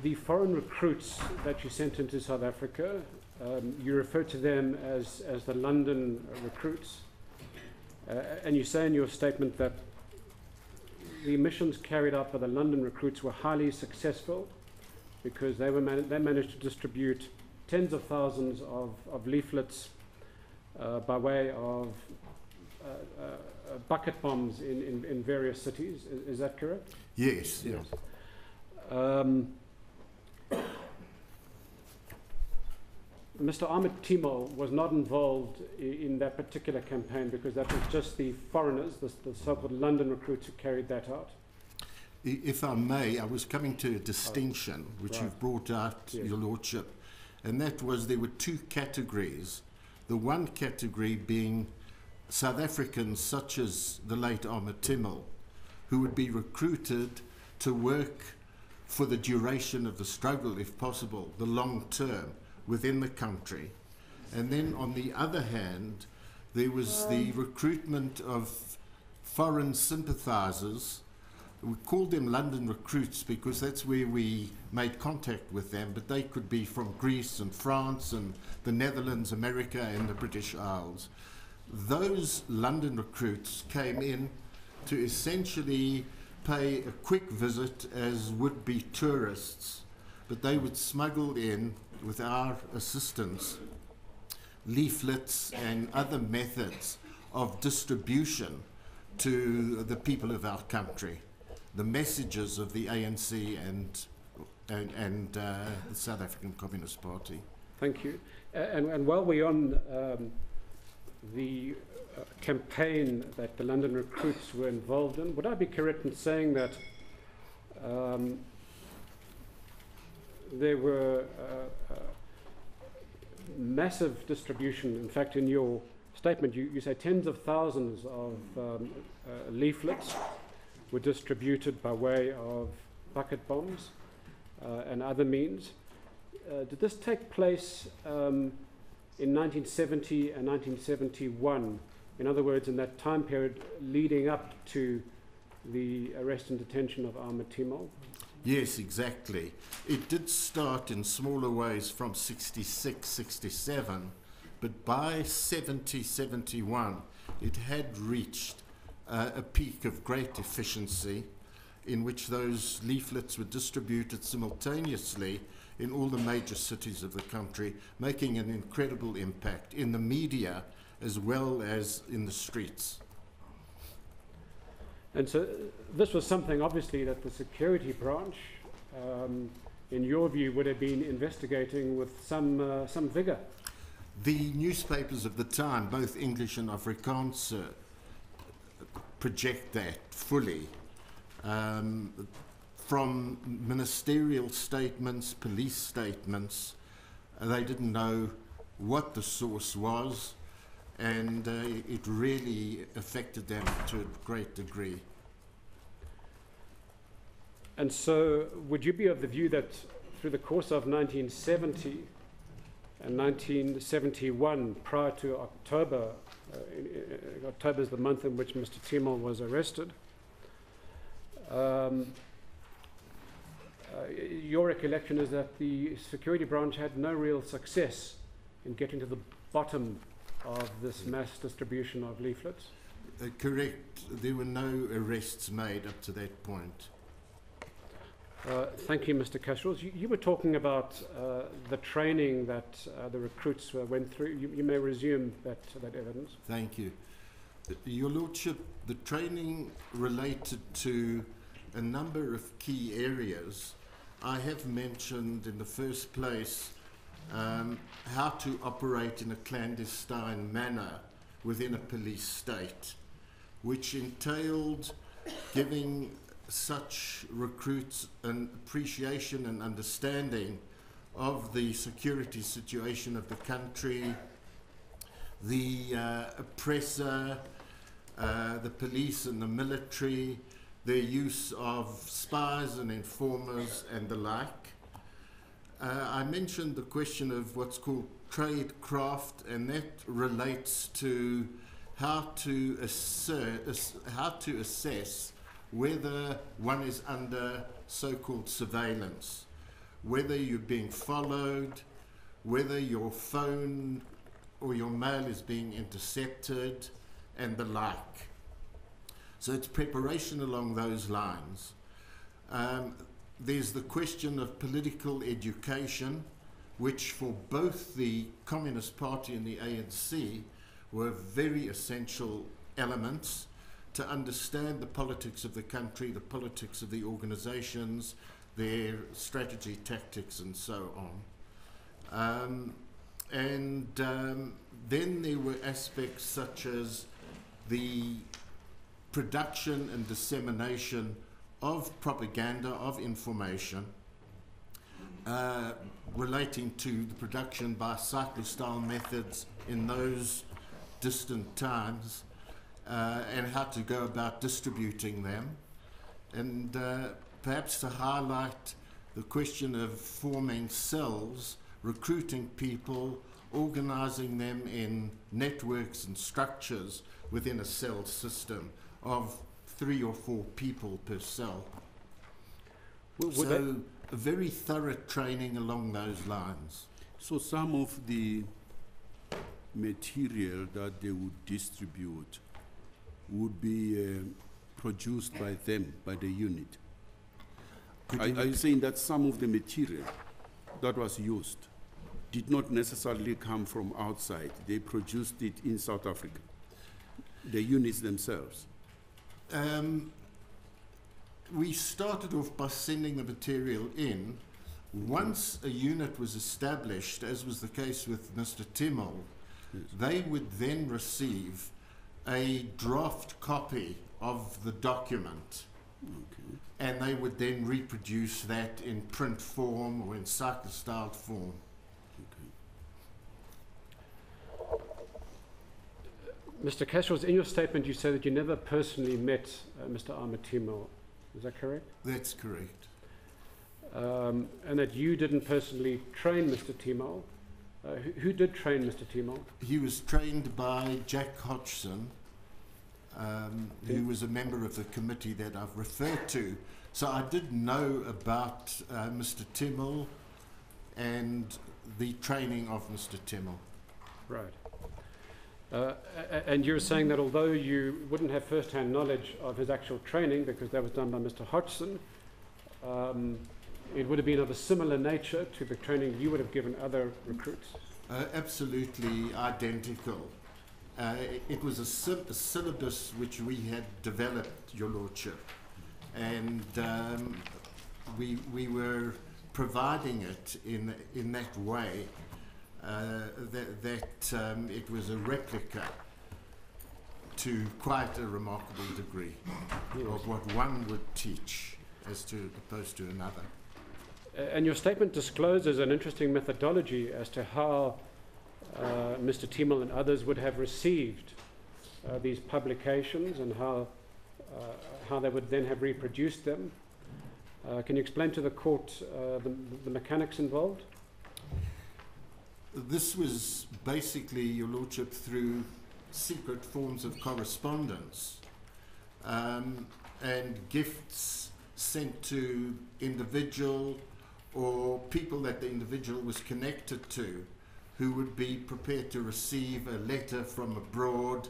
the foreign recruits that you sent into South Africa, you refer to them as the London recruits, and you say in your statement that the missions carried out by the London recruits were highly successful because they managed to distribute tens of thousands of leaflets by way of bucket bombs in various cities. Is that correct? Yes. Yes. Mr. Ahmed Timol was not involved in that particular campaign because that was just the foreigners, the so-called London recruits, who carried that out. If I may, I was coming to a distinction which right. you've brought out, Yes. Your Lordship, and that was there were two categories. The one category being South Africans such as the late Ahmed Timol, who would be recruited to work for the duration of the struggle, if possible, the long term, within the country. And then on the other hand, there was the recruitment of foreign sympathizers. We called them London recruits because that's where we made contact with them, but they could be from Greece and France and the Netherlands, America and the British Isles. Those London recruits came in to essentially pay a quick visit as would-be tourists, but they would smuggle in, with our assistance, leaflets and other methods of distribution to the people of our country, the messages of the ANC and the South African Communist Party. Thank you. And while we're on the campaign that the London recruits were involved in, would I be correct in saying that there were massive distribution? In fact, in your statement, you say tens of thousands of leaflets were distributed by way of bucket bombs and other means. Did this take place in 1970 and 1971? In other words, in that time period leading up to the arrest and detention of Ahmed Timol? Yes, exactly. It did start in smaller ways from 66, 67, but by 70, 71, it had reached a peak of great efficiency in which those leaflets were distributed simultaneously in all the major cities of the country, making an incredible impact in the media as well as in the streets. And so this was something, obviously, that the security branch, in your view, would have been investigating with some vigor. The newspapers of the time, both English and Afrikaans, project that fully. From ministerial statements, police statements, they didn't know what the source was, and it really affected them to a great degree. And so would you be of the view that through the course of 1970 and 1971, prior to October, October is the month in which Mr. Timol was arrested, your recollection is that the security branch had no real success in getting to the bottom of this mass distribution of leaflets? Correct. There were no arrests made up to that point. Thank you, Mr. Kasrils. You were talking about the training that the recruits went through. You may resume that evidence. Thank you. Your Lordship, the training related to a number of key areas. I have mentioned in the first place how to operate in a clandestine manner within a police state, which entailed giving such recruits an appreciation and understanding of the security situation of the country, the oppressor, the police and the military, their use of spies and informers and the like. I mentioned the question of what's called tradecraft, and that relates to how to assess whether one is under so-called surveillance, whether you're being followed, whether your phone or your mail is being intercepted, and the like. So it's preparation along those lines. There's the question of political education, which for both the Communist Party and the ANC were very essential elements to understand the politics of the country, the politics of the organizations, their strategy, tactics, and so on. Then there were aspects such as the production and dissemination of propaganda, of information, relating to the production by cyclostyle methods in those distant times, and how to go about distributing them, and perhaps to highlight the question of forming cells, recruiting people, organizing them in networks and structures within a cell system of 3 or 4 people per cell. So a very thorough training along those lines. So some of the material that they would distribute would be produced by them, by the unit. Are you saying that some of the material that was used did not necessarily come from outside? They produced it in South Africa, the units themselves? We started off by sending the material in. Once a unit was established, as was the case with Mr. Timol, yes, they would then receive a draft copy of the document. Okay. And they would then reproduce that in print form or in cyclostyled form. Okay. Mr. Kasrils, in your statement you say that you never personally met Mr. Ahmed Timol. Is that correct? That's correct. And that you didn't personally train Mr. Timol. Who did train Mr. Timol? He was trained by Jack Hodgson, who was a member of the committee that I've referred to. So I did know about Mr. Timol and the training of Mr. Timol. Right. And you're saying that although you wouldn't have first-hand knowledge of his actual training, because that was done by Mr. Hodgson, it would have been of a similar nature to the training you would have given other recruits? Absolutely identical. It was a syllabus which we had developed, Your Lordship, and we were providing it in that way that it was a replica to quite a remarkable degree, yes, of what one would teach as opposed to another. And your statement discloses an interesting methodology as to how Mr. Timol and others would have received these publications and how they would then have reproduced them. Can you explain to the court the mechanics involved? This was basically, Your Lordship, through secret forms of correspondence and gifts sent to individual or people that the individual was connected to, who would be prepared to receive a letter from abroad,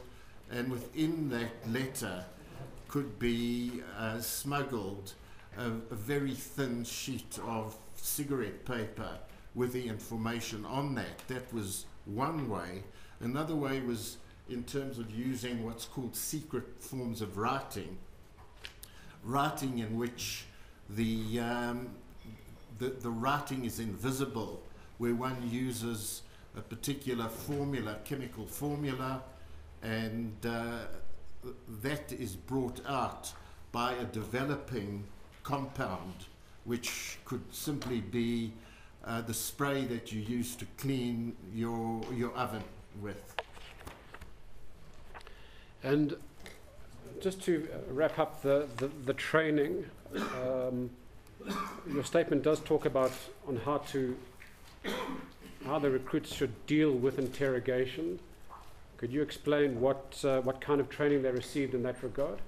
and within that letter could be smuggled a very thin sheet of cigarette paper with the information on that. That was one way. Another way was in terms of using what's called secret forms of writing in which the writing is invisible, where one uses a particular formula, chemical formula, and that is brought out by a developing compound, which could simply be the spray that you use to clean your oven with. And just to wrap up the training, your statement does talk about on how the recruits should deal with interrogation. Could you explain what kind of training they received in that regard?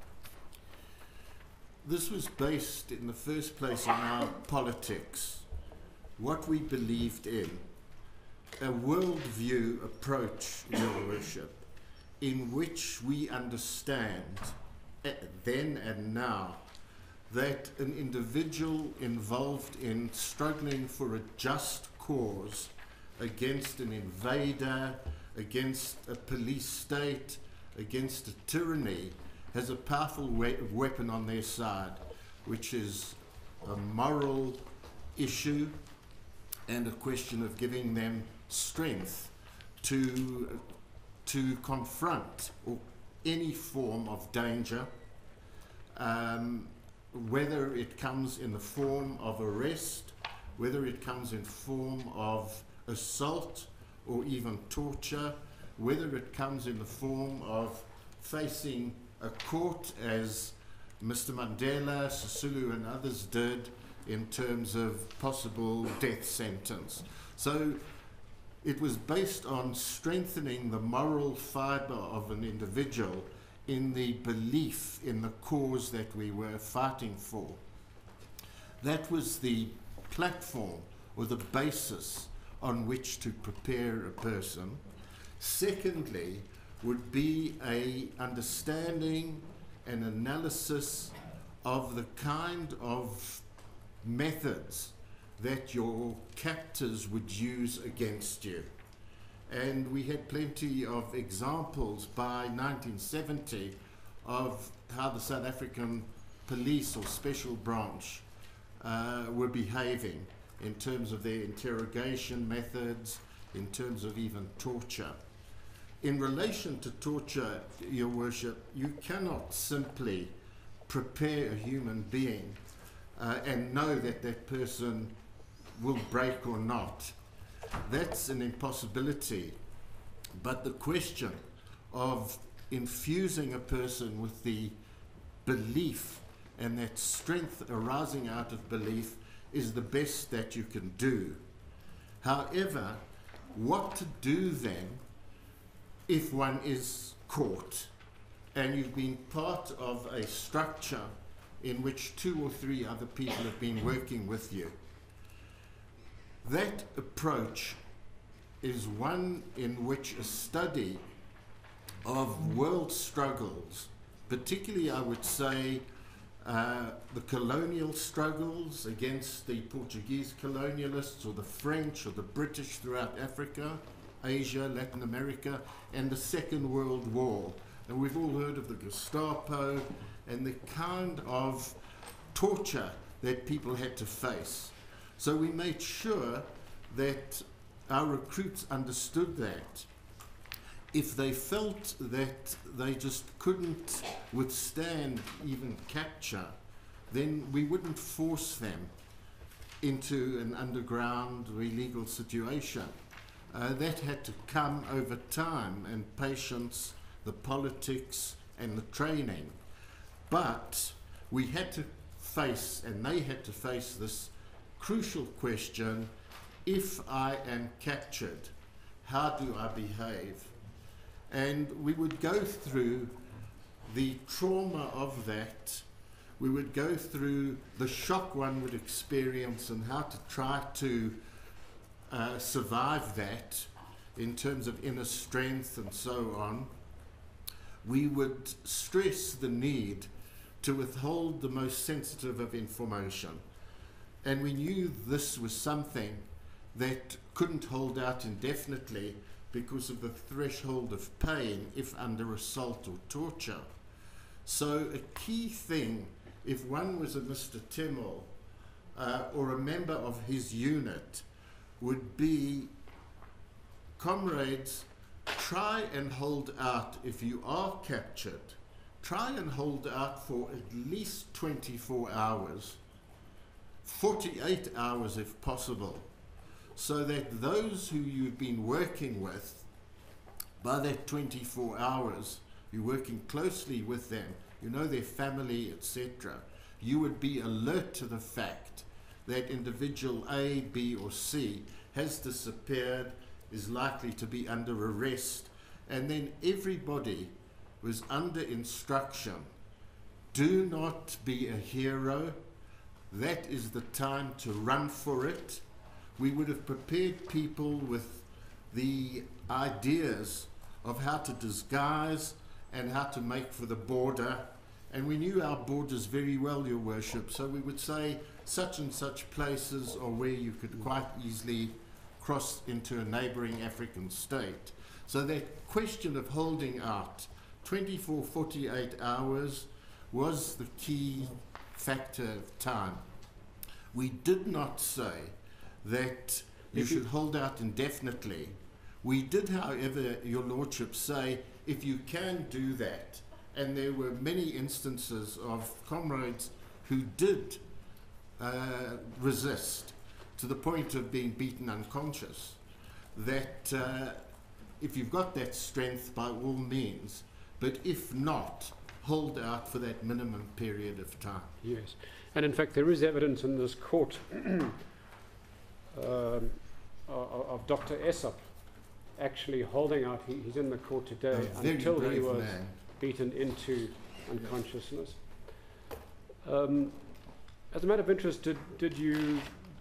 This was based in the first place on our politics, what we believed in, a worldview approach, Your Worship, in which we understand then and now that an individual involved in struggling for a just cause against an invader, against a police state, against a tyranny, has a powerful weapon on their side, which is a moral issue and a question of giving them strength to confront any form of danger, whether it comes in the form of arrest, whether it comes in form of assault or even torture, whether it comes in the form of facing a court as Mr. Mandela, Sisulu and others did in terms of possible death sentence. So it was based on strengthening the moral fiber of an individual in the belief in the cause that we were fighting for. That was the platform or the basis on which to prepare a person. Secondly, would be a understanding and analysis of the kind of methods that your captors would use against you. And we had plenty of examples by 1970 of how the South African police or special branch were behaving in terms of their interrogation methods, in terms of even torture. In relation to torture, Your Worship, you cannot simply prepare a human being and know that that person will break or not. That's an impossibility. But the question of infusing a person with the belief and that strength arising out of belief is the best that you can do. However, what to do then if one is caught and you've been part of a structure in which 2 or 3 other people have been working with you? That approach is one in which a study of world struggles, particularly I would say the colonial struggles against the Portuguese colonialists or the French or the British throughout Africa, Asia, Latin America, and the Second World War. And we've all heard of the Gestapo and the kind of torture that people had to face. So we made sure that our recruits understood that. If they felt that they just couldn't withstand even capture, then we wouldn't force them into an underground or illegal situation. That had to come over time and patience, the politics and the training. But we had to face, and they had to face, this crucial question: if I am captured, how do I behave? And we would go through the trauma of that. We would go through the shock one would experience and how to try to survive that in terms of inner strength and so on. We would stress the need to withhold the most sensitive of information. And we knew this was something that couldn't hold out indefinitely because of the threshold of pain if under assault or torture. So a key thing, if one was a Mr. Timol or a member of his unit, would be, comrades, try and hold out. If you are captured, try and hold out for at least 24 hours, 48 hours if possible, so that those who you've been working with, by that 24 hours, you're working closely with them, you know their family, etc., you would be alert to the fact that individual A, B, or C has disappeared, is likely to be under arrest, and then everybody was under instruction: do not be a hero, that is the time to run for it. We would have prepared people with the ideas of how to disguise and how to make for the border, and we knew our borders very well, Your Worship, so we would say such and such places are where you could quite easily cross into a neighboring African state. So that question of holding out 24, 48 hours was the key factor of time. We did not say that you should hold out indefinitely. We did, however, Your Lordship, say if you can do that, and there were many instances of comrades who did resist, to the point of being beaten unconscious, that if you've got that strength, by all means, but if not, hold out for that minimum period of time. Yes. And in fact, there is evidence in this court of Dr. Essop actually holding out. He's in the court today until he was beaten into unconsciousness. As a matter of interest, did you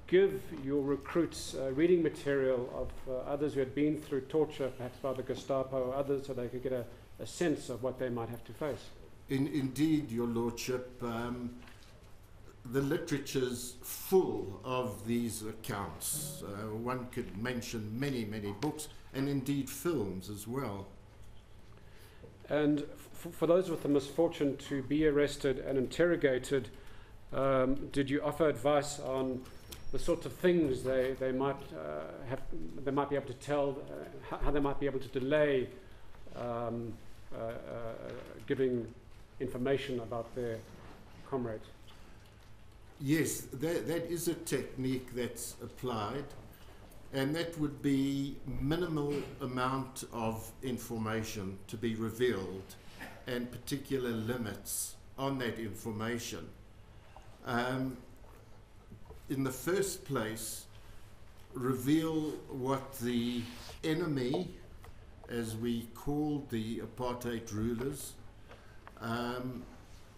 give your recruits reading material of others who had been through torture, perhaps by the Gestapo or others, so they could get a sense of what they might have to face? Indeed, Your Lordship, the literature's full of these accounts. One could mention many, many books, and indeed films as well. And for those with the misfortune to be arrested and interrogated, did you offer advice on the sorts of things they might they might be able to tell, how they might be able to delay giving information about their comrades? Yes, that is a technique that's applied, and that would be minimal amount of information to be revealed and particular limits on that information. In the first place, reveal what the enemy, as we called the apartheid rulers,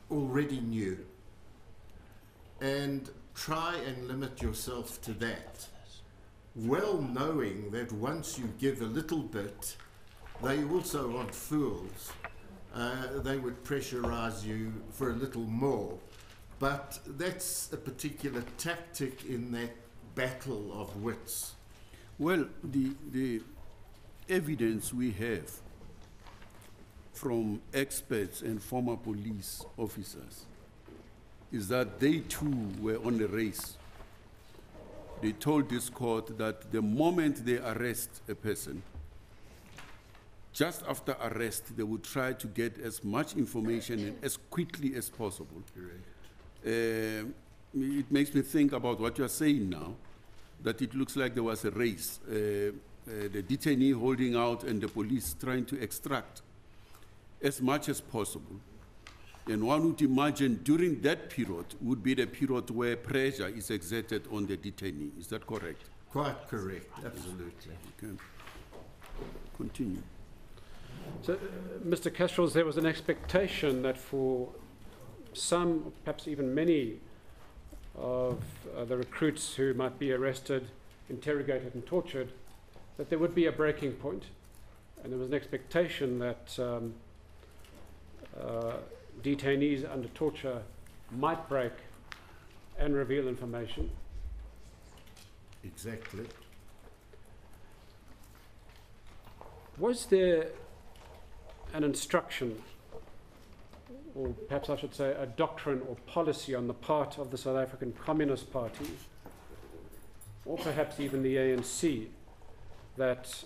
already knew, and try and limit yourself to that, well knowing that once you give a little bit, they also aren't fools. They would pressurize you for a little more. But that's a particular tactic in that battle of wits. Well, the evidence we have from experts and former police officers is that they too were on the race. They told this court that the moment they arrest a person, just after arrest, they would try to get as much information and as quickly as possible. It makes me think about what you are saying now, that it looks like there was a race. The detainee holding out and the police trying to extract as much as possible. And one would imagine during that period would be the period where pressure is exerted on the detainee. Is that correct? Quite correct, absolutely. Okay. Continue. So, Mr. Kasrils, there was an expectation that for some, perhaps even many, of the recruits who might be arrested, interrogated and tortured, that there would be a breaking point, and there was an expectation that detainees under torture might break and reveal information. Exactly. Was there an instruction, or perhaps I should say a doctrine or policy on the part of the South African Communist Party, or perhaps even the ANC, that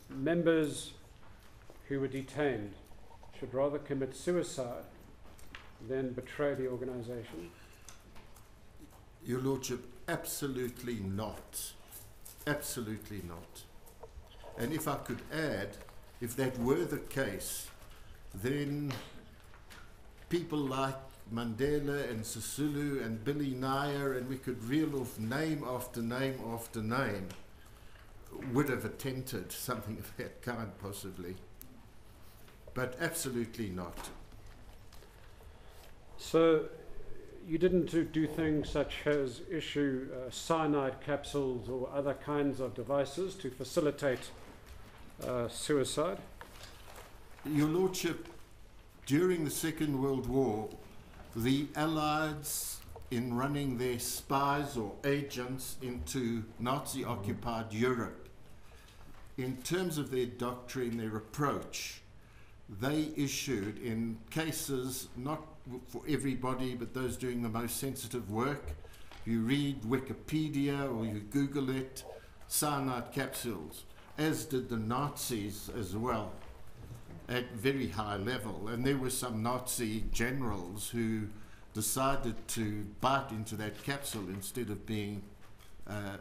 members who were detained should rather commit suicide than betray the organization? Your Lordship, absolutely not. Absolutely not. And if I could add, if that were the case, then people like Mandela and Sisulu and Billy Nair, and we could reel off name after name after name, would have attempted something of that kind, possibly. But absolutely not. So you didn't do things such as issue cyanide capsules or other kinds of devices to facilitate suicide? Your Lordship, during the Second World War, the Allies, in running their spies or agents into Nazi-occupied Europe, in terms of their doctrine, their approach, they issued, in cases, not for everybody, but those doing the most sensitive work, you read Wikipedia or you Google it, cyanide capsules, as did the Nazis as well, at very high level. And there were some Nazi generals who decided to bite into that capsule instead of being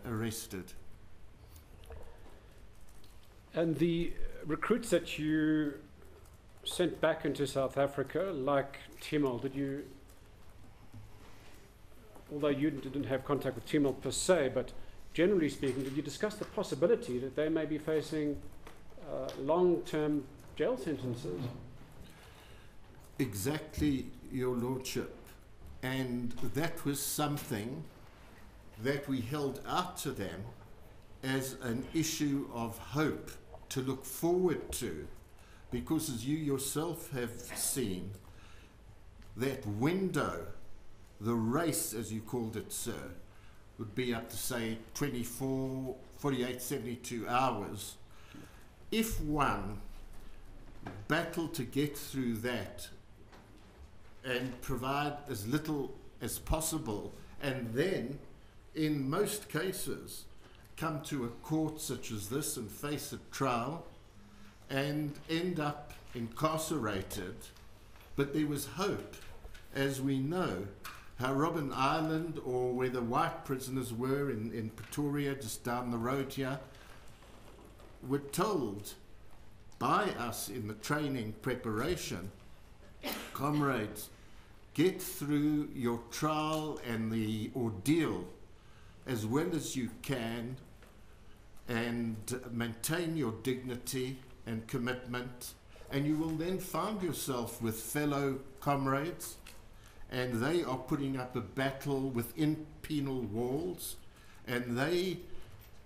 arrested. And the recruits that you sent back into South Africa, like Timol, did you, although you didn't have contact with Timol per se, but generally speaking, did you discuss the possibility that they may be facing long-term jail sentences? Exactly, Your Lordship. And that was something that we held out to them as an issue of hope to look forward to, because as you yourself have seen, that window, the race as you called it, sir, would be up to say 24, 48, 72 hours. If one battled to get through that and provide as little as possible, and then in most cases come to a court such as this and face a trial and end up incarcerated, but there was hope, as we know how Robben Island, or where the white prisoners were in Pretoria just down the road here, were told by us in the training preparation, comrades, get through your trial and the ordeal as well as you can and maintain your dignity and commitment, and you will then find yourself with fellow comrades, and they are putting up a battle within penal walls, and they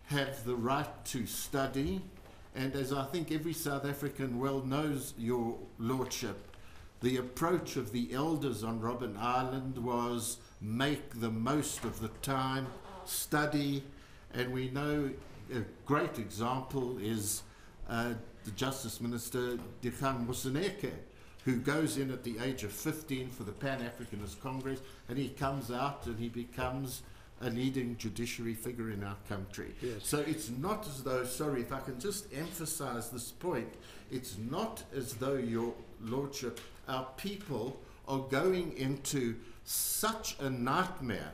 have the right to study. And as I think every South African well knows, Your Lordship, the approach of the elders on Robben Island was make the most of the time, study, and we know a great example is the Justice Minister Dikgang Moseneke, who goes in at the age of 15 for the Pan-Africanist Congress, and he comes out and he becomes a leading judiciary figure in our country. Yes. So it's not as though, sorry, if I can just emphasize this point, it's not as though, Your Lordship, our people are going into such a nightmare,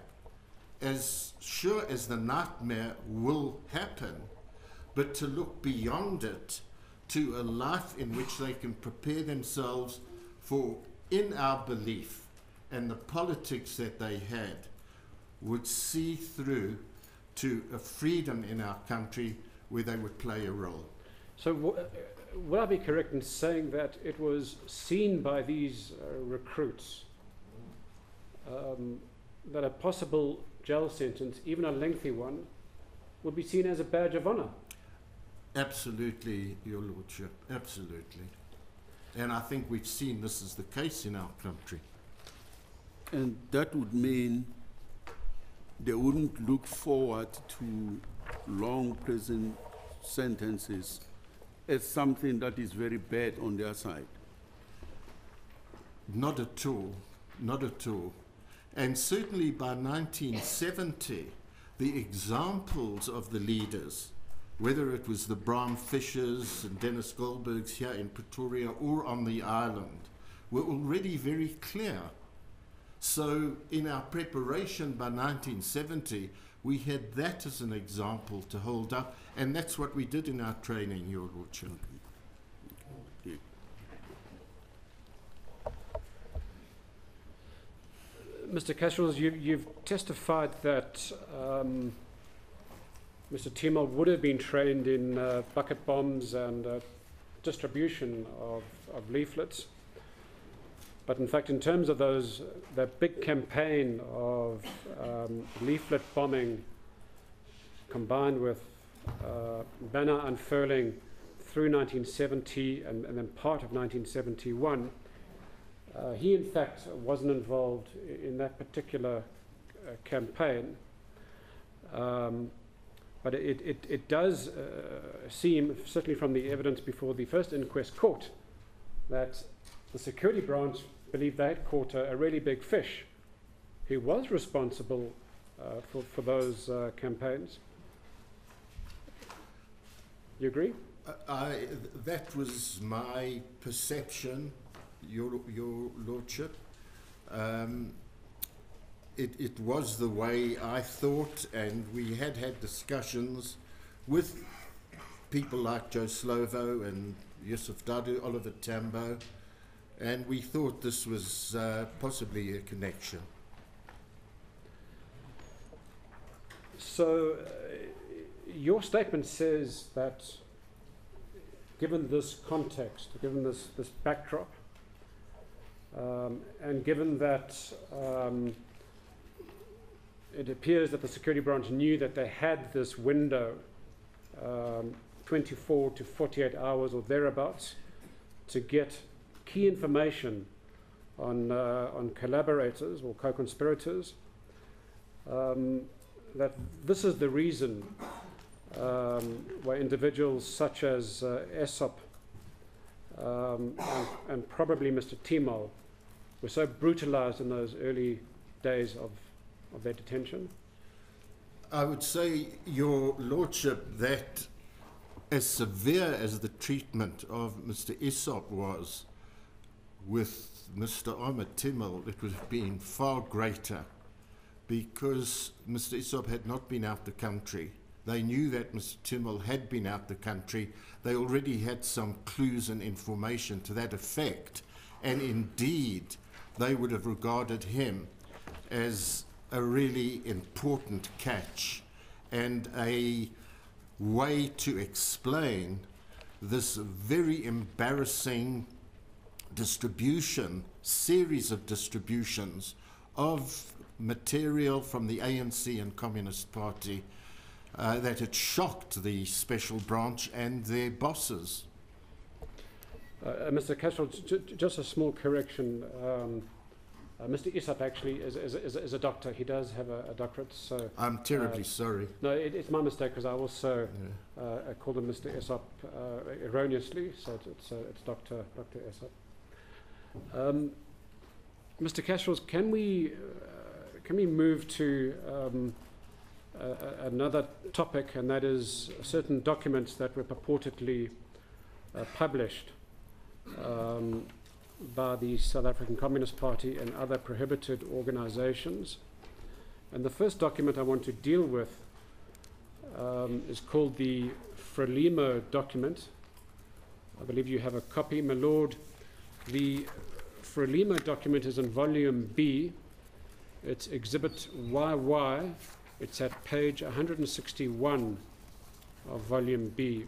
as sure as the nightmare will happen, but to look beyond it to a life in which they can prepare themselves for, in our belief, and the politics that they had would see through to a freedom in our country where they would play a role. So would I be correct in saying that it was seen by these recruits that a possible jail sentence, even a lengthy one, would be seen as a badge of honor? Absolutely, Your Lordship, absolutely. And I think we've seen this is the case in our country. And that would mean they wouldn't look forward to long prison sentences as something that is very bad on their side. Not at all, not at all. And certainly by 1970, the examples of the leaders, whether it was the Bram Fishers and Dennis Goldbergs here in Pretoria or on the island, were already very clear. So in our preparation by 1970, we had that as an example to hold up, and that's what we did in our training, Your Lordship. Mr. Kasrils, you've testified that Mr. Timol would have been trained in bucket bombs and distribution of leaflets. But in fact, in terms of that big campaign of leaflet bombing combined with banner unfurling through 1970 and then part of 1971, he in fact wasn't involved in that particular campaign. But it does seem, certainly from the evidence before the first inquest court, that the security branch believed they had caught a really big fish who was responsible for those campaigns. You agree? That was my perception, Your Lordship. it was the way I thought, and we had discussions with people like Joe Slovo and Yusuf Dadu, Oliver Tambo, and we thought this was possibly a connection. So your statement says that given this context, given this backdrop, and given that it appears that the security branch knew that they had this window, 24 to 48 hours or thereabouts, to get key information on collaborators or co-conspirators, that this is the reason why individuals such as Aesop and probably Mr. Timol were so brutalized in those early days of their detention? I would say, Your Lordship, that as severe as the treatment of Mr. Aesop was with Mr. Ahmed Timol, it would have been far greater, because Mr. Aesop had not been out the country. They knew that Mr. Timol had been out the country. They already had some clues and information to that effect. And indeed, they would have regarded him as a really important catch and a way to explain this very embarrassing series of distributions of material from the ANC and Communist Party that had shocked the special branch and their bosses. Mr. Kasrils, just a small correction. Mr. Aesop actually is a doctor. He does have a doctorate. So I'm terribly sorry. No, it's my mistake, because I also called him Mr. Aesop erroneously. So it's Dr. Aesop. Mr. Kasrils, can we move to another topic, and that is certain documents that were purportedly published by the South African Communist Party and other prohibited organizations. And the first document I want to deal with is called the Frelimo document. I believe you have a copy, my lord. The Frelimo document is in volume B. It's exhibit YY. It's at page 161 of volume B.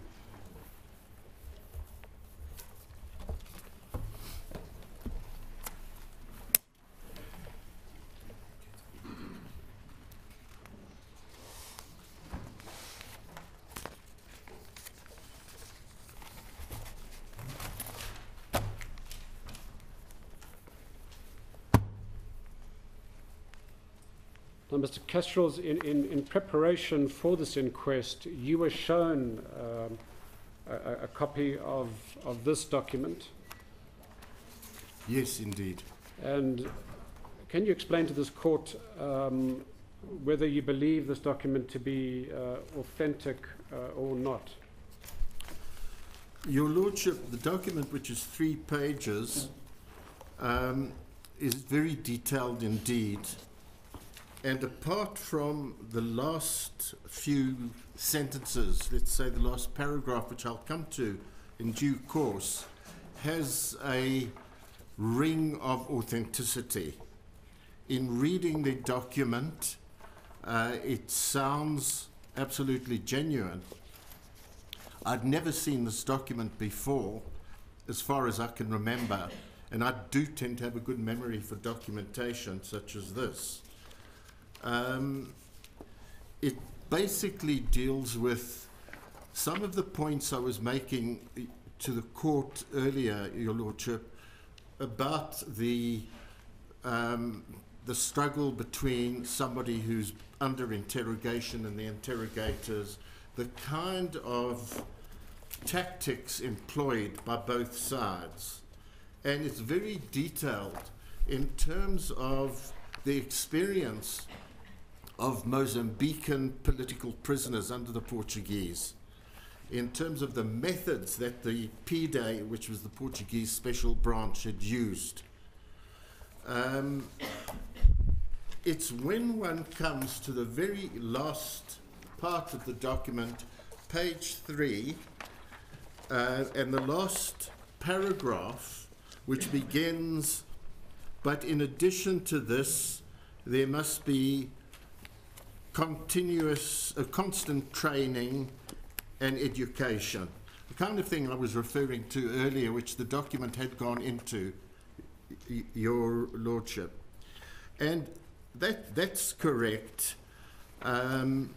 Now, Mr. Kasrils, in preparation for this inquest, you were shown a copy of this document. Yes, indeed. And can you explain to this court whether you believe this document to be authentic or not? Your Lordship, the document, which is 3 pages, is very detailed indeed. And apart from the last few sentences, let's say the last paragraph, which I'll come to in due course, has a ring of authenticity. In reading the document, it sounds absolutely genuine. I'd never seen this document before, as far as I can remember, and I do tend to have a good memory for documentation such as this. It basically deals with some of the points I was making to the court earlier, Your Lordship, about the struggle between somebody who's under interrogation and the interrogators, the kind of tactics employed by both sides. And it's very detailed in terms of the experience of Mozambican political prisoners under the Portuguese, in terms of the methods that the PDA, which was the Portuguese special branch, had used. It's when one comes to the very last part of the document, page 3, and the last paragraph, which begins, but in addition to this, there must be constant training and education. The kind of thing I was referring to earlier, which the document had gone into, Your Lordship. And that's correct. The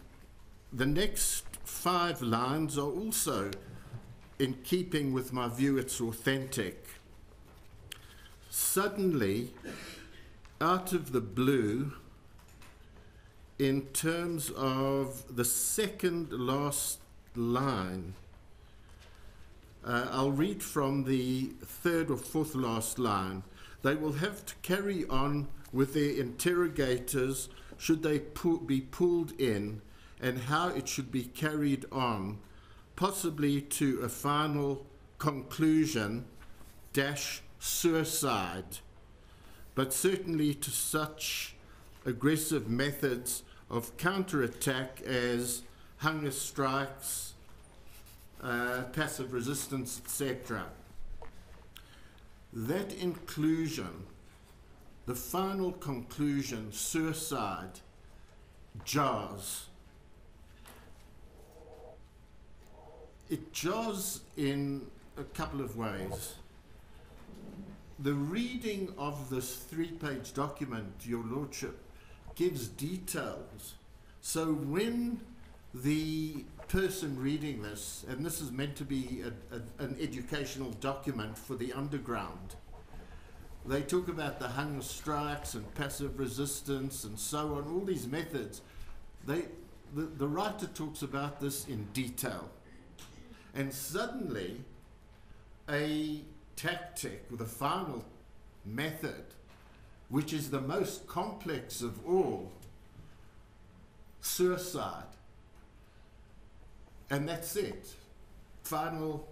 next 5 lines are also in keeping with my view it's authentic. Suddenly, out of the blue, in terms of the second last line, I'll read from the 3rd or 4th last line. They will have to carry on with their interrogators should they be pulled in, and how it should be carried on, possibly to a final conclusion - suicide, but certainly to such aggressive methods of counterattack as hunger strikes, passive resistance, etc. That inclusion, the final conclusion, suicide, jars. It jars in a couple of ways. The reading of this 3-page document, Your Lordship, gives details. So when the person reading this, and this is meant to be an educational document for the underground, they talk about the hunger strikes and passive resistance and so on, all these methods. The writer talks about this in detail. And suddenly, a tactic, the final method, which is the most complex of all, suicide. And that's it. Final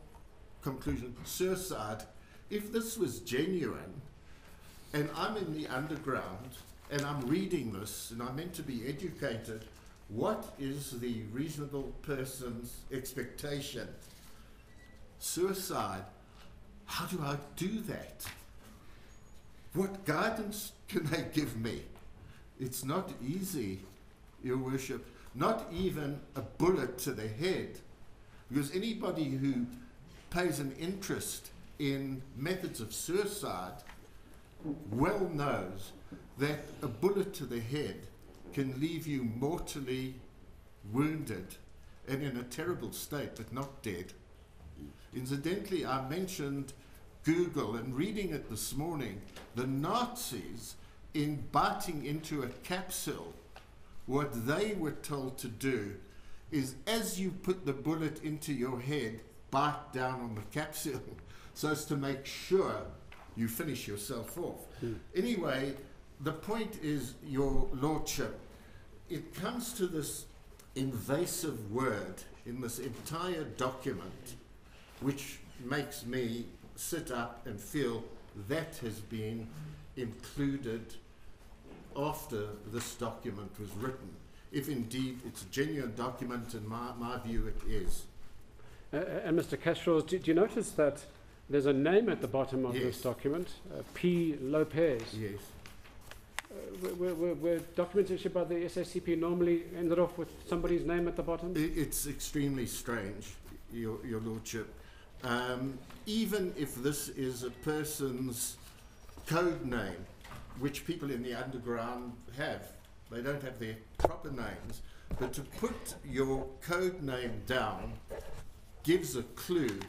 conclusion, suicide. If this was genuine, and I'm in the underground, and I'm reading this, and I'm meant to be educated, what is the reasonable person's expectation? Suicide. How do I do that? What guidance can they give me? It's not easy, Your Worship. Not even a bullet to the head. Because anybody who pays an interest in methods of suicide well knows that a bullet to the head can leave you mortally wounded and in a terrible state, but not dead. Incidentally, I mentioned Google, and reading it this morning, the Nazis, in biting into a capsule, what they were told to do is, as you put the bullet into your head, bite down on the capsule so as to make sure you finish yourself off. Anyway, the point is, Your Lordship, it comes to this invasive word in this entire document, which makes me sit up and feel that has been included after this document was written, if indeed it's a genuine document. In my view it is. And Mr. Kasrils, do you notice that there's a name at the bottom of this document, P. Lopez? Yes. Were documents issued by the SACP normally ended off with somebody's name at the bottom? It's extremely strange, Your Lordship. Even if this is a person's code name, which people in the underground have, they don't have their proper names, but to put your code name down gives a clue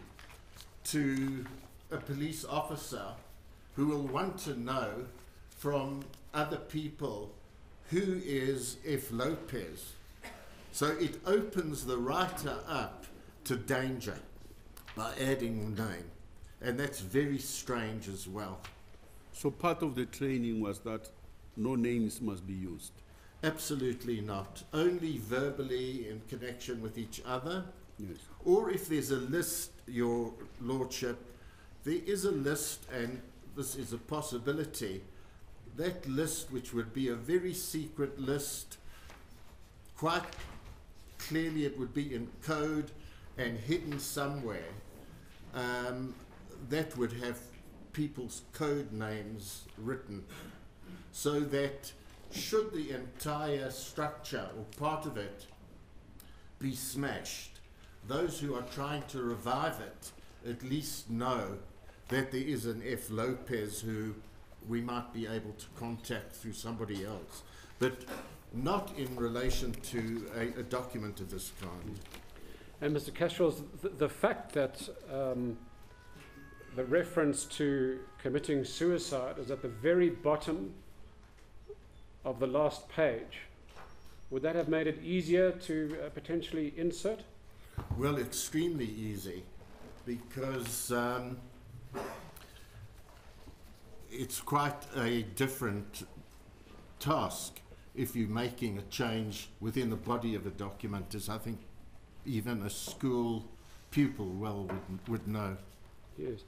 to a police officer who will want to know from other people who is F. Lopez. So it opens the writer up to danger by adding the name, and that's very strange as well. So part of the training was that no names must be used? Absolutely not. Only verbally in connection with each other. Yes. Or if there's a list, Your Lordship, there is a list, and this is a possibility, that list, which would be a very secret list, quite clearly it would be in code and hidden somewhere, that would have people's code names written, so that should the entire structure or part of it be smashed, those who are trying to revive it at least know that there is an F. Lopez who we might be able to contact through somebody else, but not in relation to a document of this kind. And Mr. Kasrils, the fact that the reference to committing suicide is at the very bottom of the last page, would that have made it easier to potentially insert? Well, extremely easy, because it's quite a different task if you're making a change within the body of a document, as I think even a school pupil well would know. Yes.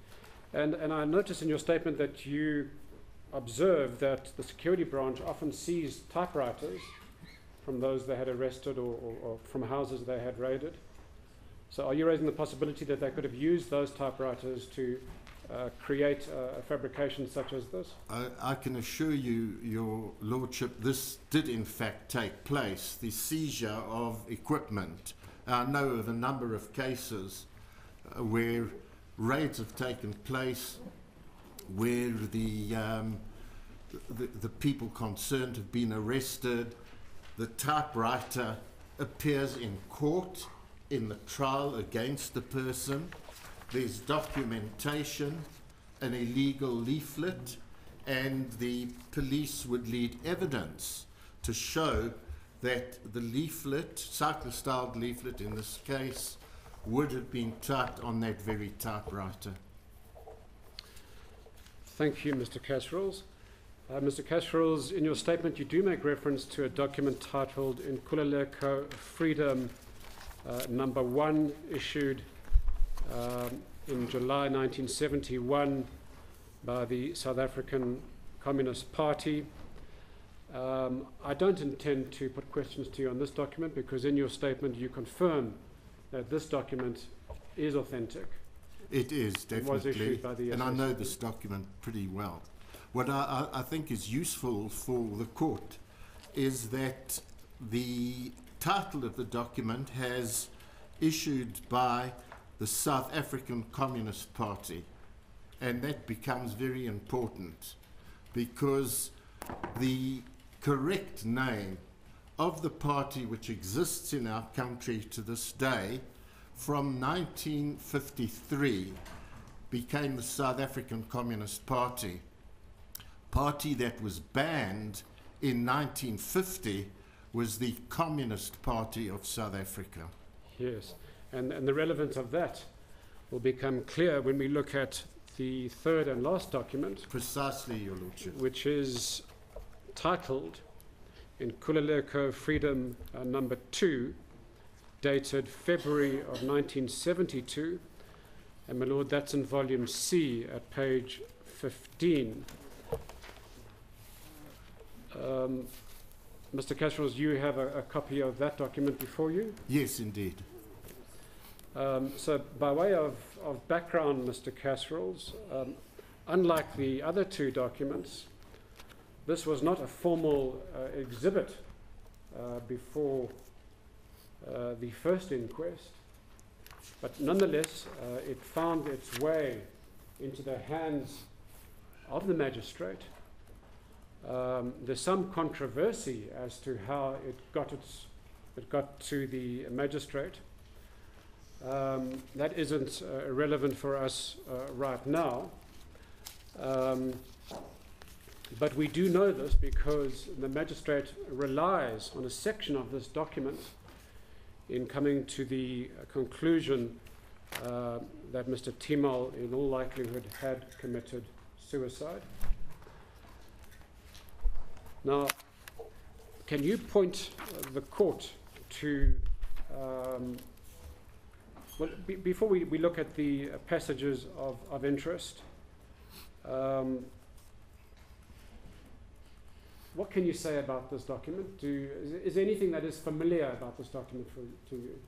And I noticed in your statement that you observed that the security branch often seized typewriters from those they had arrested or from houses they had raided. So are you raising the possibility that they could have used those typewriters to create a fabrication such as this? I can assure you, Your Lordship, this did in fact take place, the seizure of equipment. I know of a number of cases where raids have taken place, where the people concerned have been arrested. The typewriter appears in court in the trial against the person. There's documentation, an illegal leaflet, and the police would lead evidence to show that the leaflet, cyclostyled leaflet in this case, would have been typed on that very typewriter. Thank you, Mr. Kasrils. Mr. Kasrils, in your statement you do make reference to a document titled Inkululeko Freedom number 1, issued in July 1971 by the South African Communist Party. I don't intend to put questions to you on this document, because in your statement you confirm that this document is authentic. It is, definitely. It was issued by the and SABC. I know this document pretty well. What I think is useful for the court is that the title of the document has issued by the South African Communist Party, and that becomes very important, because the correct name of the party which exists in our country to this day from 1953 became the South African Communist Party. Party that was banned in 1950 was the Communist Party of South Africa. Yes, and the relevance of that will become clear when we look at the third and last document. Precisely, Your Lordship. Which is titled Inkululeko Freedom number 2, dated February of 1972. And my Lord, that's in volume C at page 15. Mr. Kasrils, you have a copy of that document before you? Yes, indeed. So by way of background, Mr. Kasrils, unlike the other two documents, this was not a formal exhibit before the first inquest, but nonetheless it found its way into the hands of the magistrate. There's some controversy as to how it got to the magistrate. That isn't relevant for us right now. But we do know this because the magistrate relies on a section of this document in coming to the conclusion that Mr. Timol, in all likelihood, had committed suicide. Now, can you point the court to, well, before we look at the passages of interest, What can you say about this document? Is there anything that is familiar about this document to you?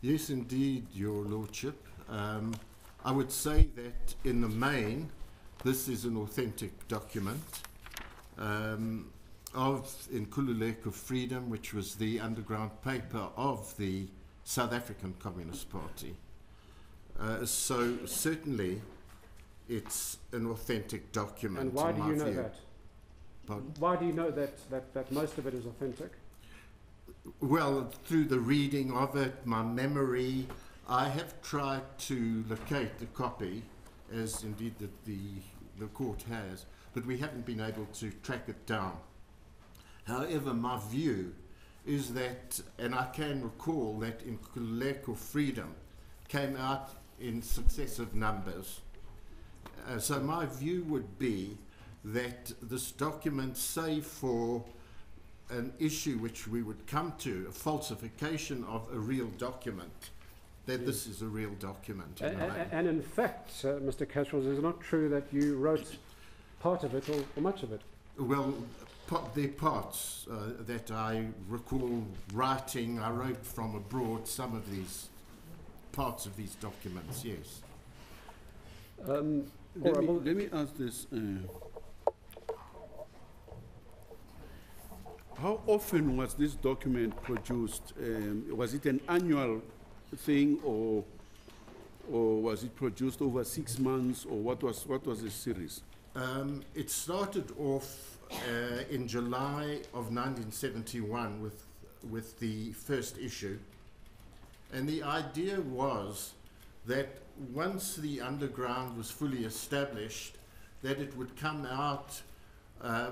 Yes, indeed, Your Lordship. I would say that in the main, this is an authentic document of Inkululeko Freedom, which was the underground paper of the South African Communist Party. So certainly it's an authentic document. And why do you know that? Pardon? Why do you know that most of it is authentic? Well, through the reading of it, my memory, I have tried to locate the copy, as indeed the court has, but we haven't been able to track it down. However, my view is that, and I can recall that Inkululeko Freedom came out in successive numbers. So my view would be that this document, save for an issue which we would come to, a falsification of a real document, that this is a real document. And in fact, Mr. Kasrils, is it not true that you wrote part of it or much of it? Well, there are parts that I recall writing. I wrote from abroad some of these parts of these documents, yes. Let me ask this. How often was this document produced? Was it an annual thing, or was it produced over 6 months, or what was the series? It started off in July of 1971 with the first issue, and the idea was that once the underground was fully established, that it would come out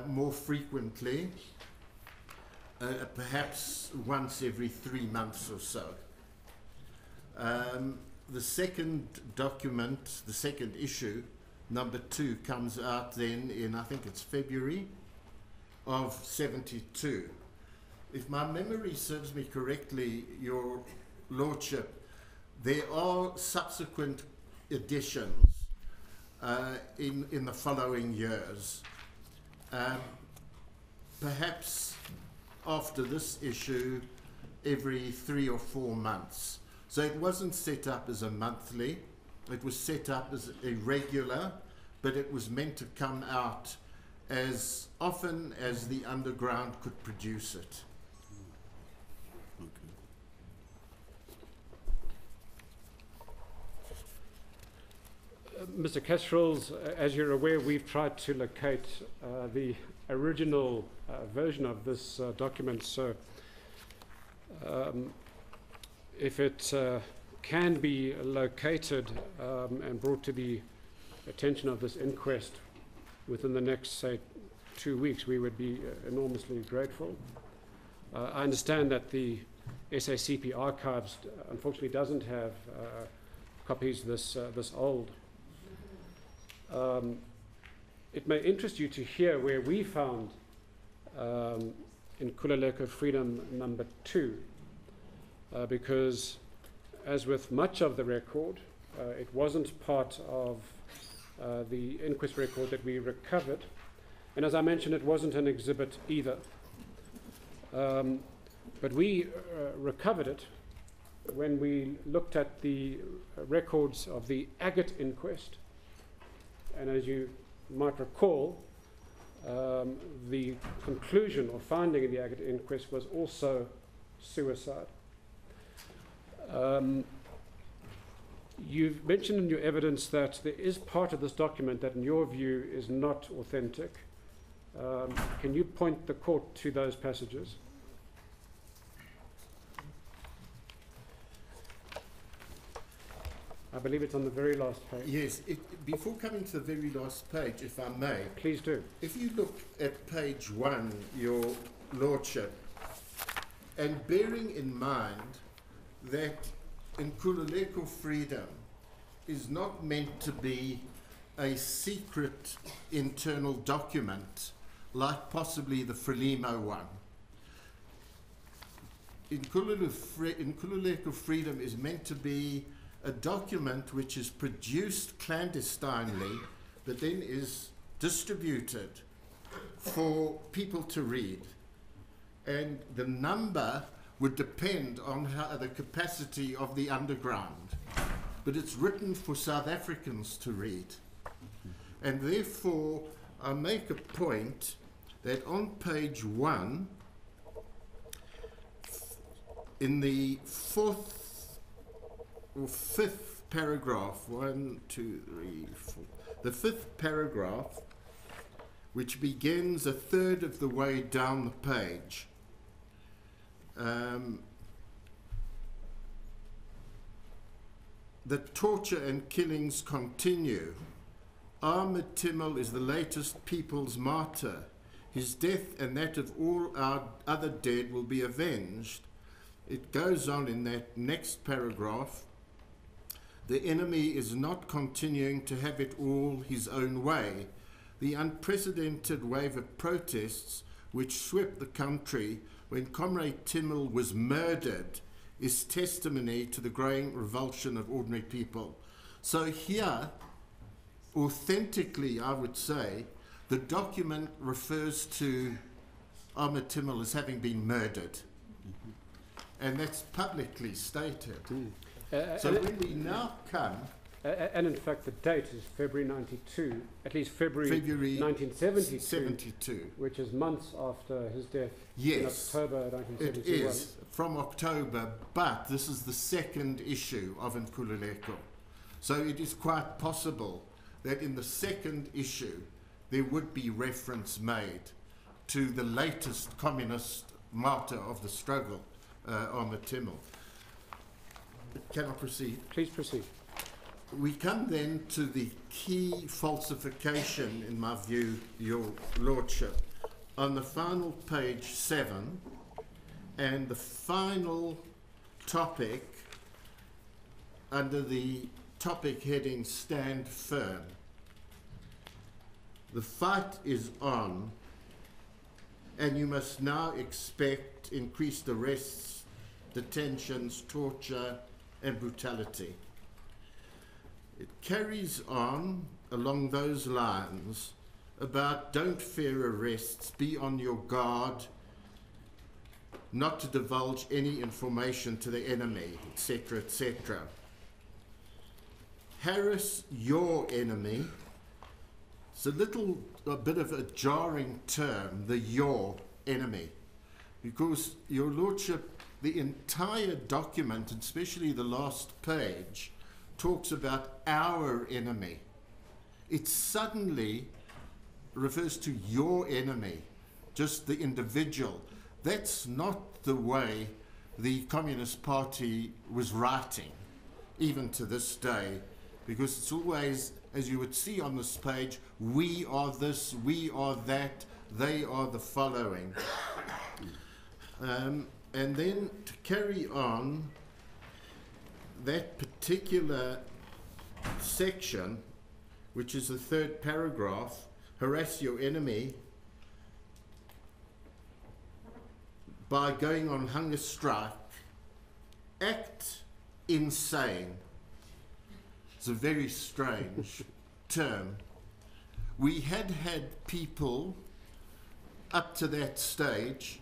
more frequently, perhaps once every 3 months or so. The second document, the second issue, number 2, comes out then in, I think it's February of 72. If my memory serves me correctly, Your Lordship, there are subsequent editions in the following years. Perhaps after this issue, every 3 or 4 months. So it wasn't set up as a monthly, it was set up as a regular, but it was meant to come out as often as the underground could produce it. Mr. Kasrils, as you're aware, we've tried to locate the original version of this document, so if it can be located and brought to the attention of this inquest within the next, say, 2 weeks, we would be enormously grateful. I understand that the SACP archives unfortunately doesn't have copies this old. It may interest you to hear where we found Inkululeko Freedom number 2, because as with much of the record, it wasn't part of the inquest record that we recovered, and as I mentioned, it wasn't an exhibit either. But we recovered it when we looked at the records of the Agate inquest, and as you might recall, the conclusion or finding in the Agate inquest was also suicide. You've mentioned in your evidence that there is part of this document that in your view is not authentic. Can you point the court to those passages? I believe it's on the very last page. Yes, before coming to the very last page, if I may. Please do. If you look at page 1, Your Lordship, and bearing in mind that Inkululeko Freedom is not meant to be a secret internal document like possibly the Frelimo one. Inkululeko Freedom is meant to be a document which is produced clandestinely but then is distributed for people to read. And the number would depend on the capacity of the underground. But it's written for South Africans to read. And therefore, I make a point that on page 1, in the 4th or 5th paragraph, 1, 2, 3, 4, the 5th paragraph, which begins a third of the way down the page, the torture and killings continue. Ahmed Timol is the latest people's martyr. His death and that of all our other dead will be avenged. It goes on in that next paragraph. The enemy is not continuing to have it all his own way. The unprecedented wave of protests which swept the country when Comrade Timol was murdered is testimony to the growing revulsion of ordinary people. So here, authentically, I would say, the document refers to Ahmed Timol as having been murdered. And that's publicly stated. So when we now come... and in fact, the date is February 92, at least February 1972, 72. which is months after his death in Yes, October 1971. it is from October, but this is the second issue of Inkululeko. So it is quite possible that in the second issue there would be reference made to the latest communist martyr of the struggle, Ahmed Timol. Can I proceed? Please proceed. We come then to the key falsification, in my view, Your Lordship, on the final page 7, and the final topic under the topic heading Stand Firm. The fight is on, and you must now expect increased arrests, detentions, torture, and brutality. It carries on along those lines about don't fear arrests, be on your guard, not to divulge any information to the enemy, etc., etc. Harass your enemy. It's a bit of a jarring term, the your enemy, because, Your Lordship, the entire document, and especially the last page, talks about our enemy. It suddenly refers to your enemy, just the individual. That's not the way the Communist Party was writing, even to this day, because it's always, as you would see on this page, we are this, we are that, they are the following. And then to carry on, that particular section, which is the third paragraph, harass your enemy by going on hunger strike, act insane. It's a very strange term. We had people up to that stage,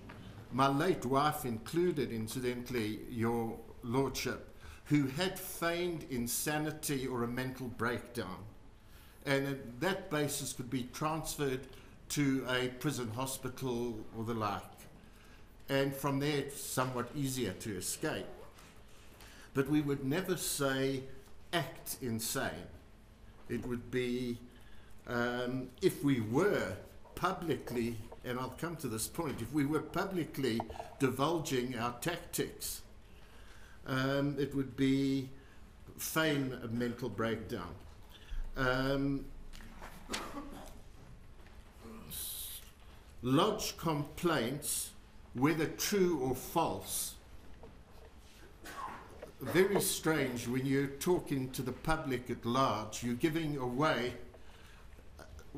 my late wife included, incidentally, Your Lordship, who had feigned insanity or a mental breakdown, and at that basis could be transferred to a prison hospital or the like, and from there it's somewhat easier to escape. But we would never say act insane. It would be, if we were publicly, and I'll come to this point, if we were publicly divulging our tactics, it would be feign a mental breakdown. Lodge complaints, whether true or false. Very strange when you're talking to the public at large. You're giving away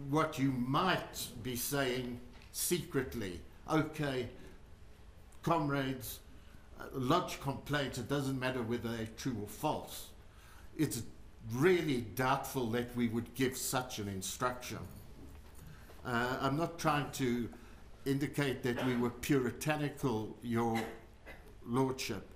what you might be saying secretly. Okay, comrades, lodge complaints, it doesn't matter whether they're true or false. It's really doubtful that we would give such an instruction. I'm not trying to indicate that we were puritanical, Your Lordship,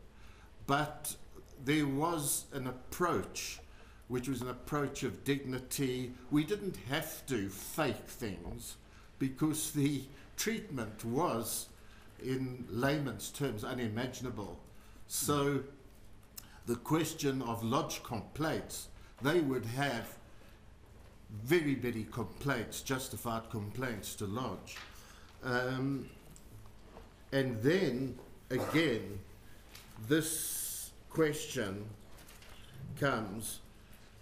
but there was an approach which was an approach of dignity. We didn't have to fake things because the treatment was, in layman's terms, unimaginable. So the question of lodged complaints, they would have very, very complaints, justified complaints to lodge. And then, again, this question comes: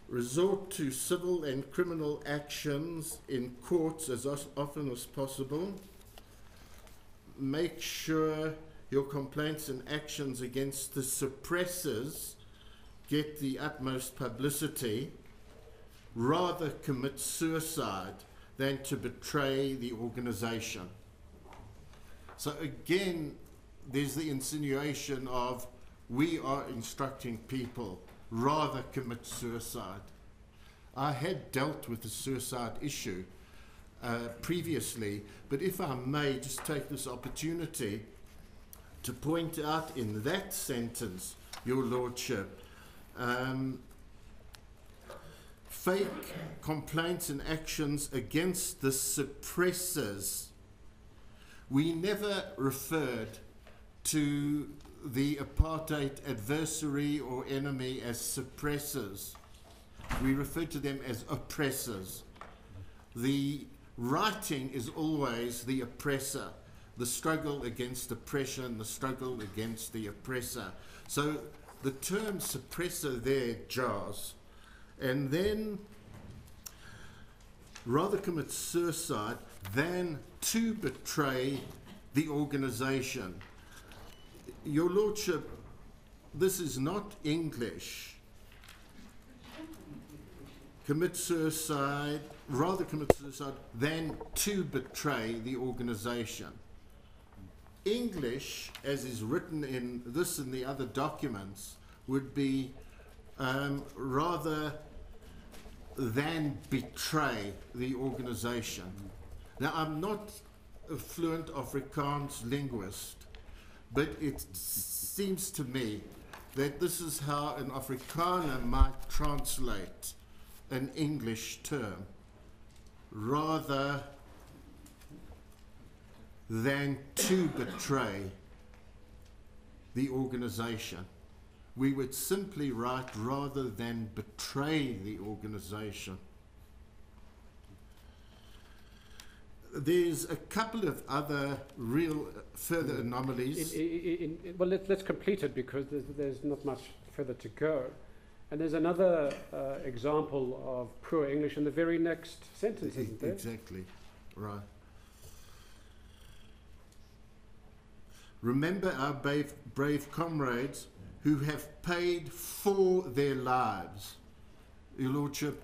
resort to civil and criminal actions in courts as often as possible. Make sure your complaints and actions against the suppressors get the utmost publicity. Rather commit suicide than to betray the organization. So again, there's the insinuation of we are instructing people rather commit suicide. I had dealt with the suicide issue previously, but if I may just take this opportunity to point out in that sentence, Your Lordship, fake complaints and actions against the suppressors. We never referred to the apartheid adversary or enemy as suppressors. We referred to them as oppressors. The writing is always the oppressor, the struggle against oppression, the struggle against the oppressor. So the term suppressor there jars. And then rather commit suicide than to betray the organization. Your Lordship, this is not English. Commit suicide, rather commit suicide than to betray the organization. English, as is written in this and the other documents, would be rather than betray the organization. Now, I'm not a fluent Afrikaans linguist, but it seems to me that this is how an Afrikaner might translate an English term, rather than to betray the organization. We would simply write rather than betray the organization. There's a couple of other real further anomalies. Well, let's complete it because there's not much further to go. And there's another example of poor English in the very next sentence, isn't there? Exactly, right. Remember our brave comrades who have paid for their lives. Your Lordship,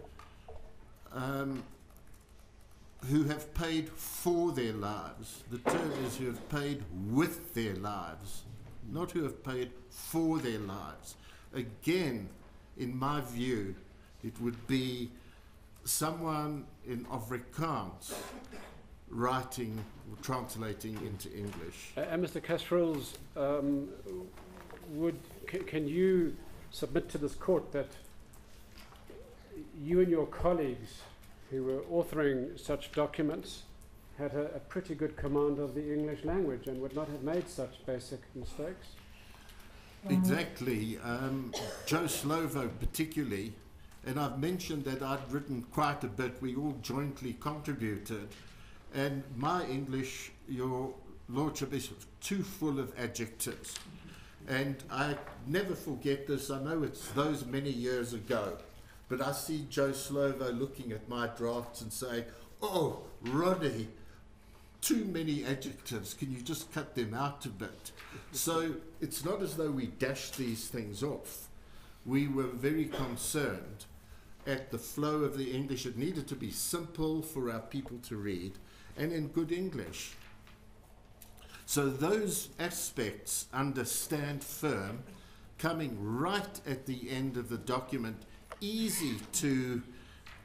who have paid for their lives. The term is who have paid with their lives, not who have paid for their lives. Again, in my view, it would be someone in Afrikaans writing or translating into English. And Mr. Kasrils, can you submit to this court that you and your colleagues who were authoring such documents had a pretty good command of the English language and would not have made such basic mistakes? Exactly. Joe Slovo particularly, and I've mentioned that I'd written quite a bit, we all jointly contributed, and my English, Your Lordship, is too full of adjectives. And I never forget this. I know it's those many years ago, but I see Joe Slovo looking at my drafts and saying, "Oh, Ronnie, too many adjectives. Can you just cut them out a bit?" So it's not as though we dashed these things off. We were very concerned at the flow of the English. It needed to be simple for our people to read and in good English. So those aspects understand firm, coming right at the end of the document, easy to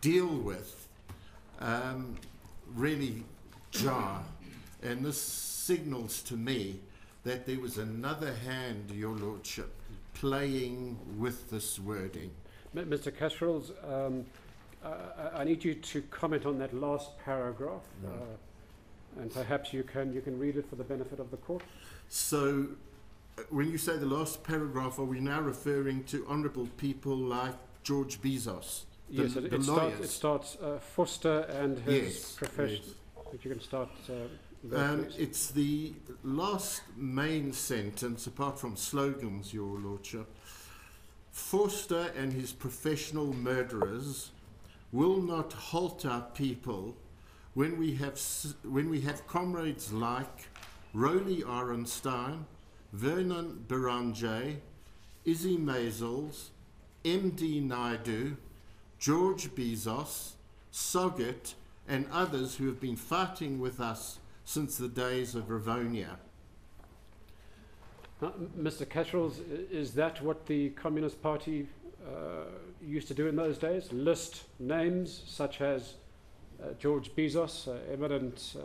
deal with. really jar, and this signals to me that there was another hand, Your Lordship, playing with this wording. Mr. Kasrils, I need you to comment on that last paragraph, and perhaps you can read it for the benefit of the court. So, when you say the last paragraph, are we now referring to honourable people like George Bezos? Yes, it starts Foster and his Yes, profession. yes. If you can start. There, please. It's the last main sentence, apart from slogans, Your Lordship. Forster and his professional murderers will not halt our people when we have comrades like Roly Orenstein, Vernon Barangay, Izzy Maisels, M.D. Naidu, George Bezos, Soggett, and others who have been fighting with us since the days of Ravonia. Mr. Kasrils, is that what the Communist Party used to do in those days? List names such as George Bezos, eminent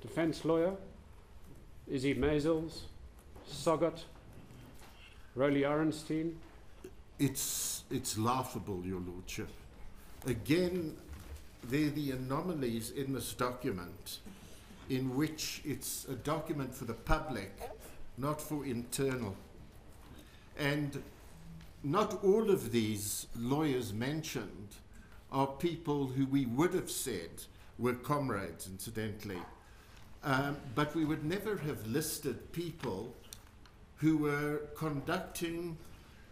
defense lawyer, Izzy Maisels, Soggett, Roly Orenstein? It's laughable, Your Lordship. Again, there are the anomalies in this document in which it's a document for the public, not for internal. And not all of these lawyers mentioned are people who we would have said were comrades, incidentally. But we would never have listed people who were conducting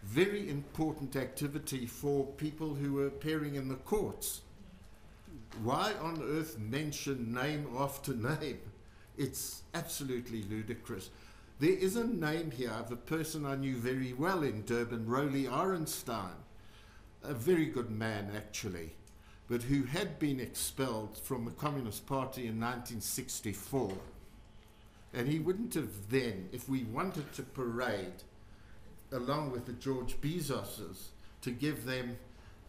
very important activity for people who were appearing in the courts. Why on earth mention name after name? It's absolutely ludicrous. There is a name here of a person I knew very well in Durban, Roly Orenstein, a very good man actually, but who had been expelled from the Communist Party in 1964. And he wouldn't have then, if we wanted to parade along with the George Bezoses to give them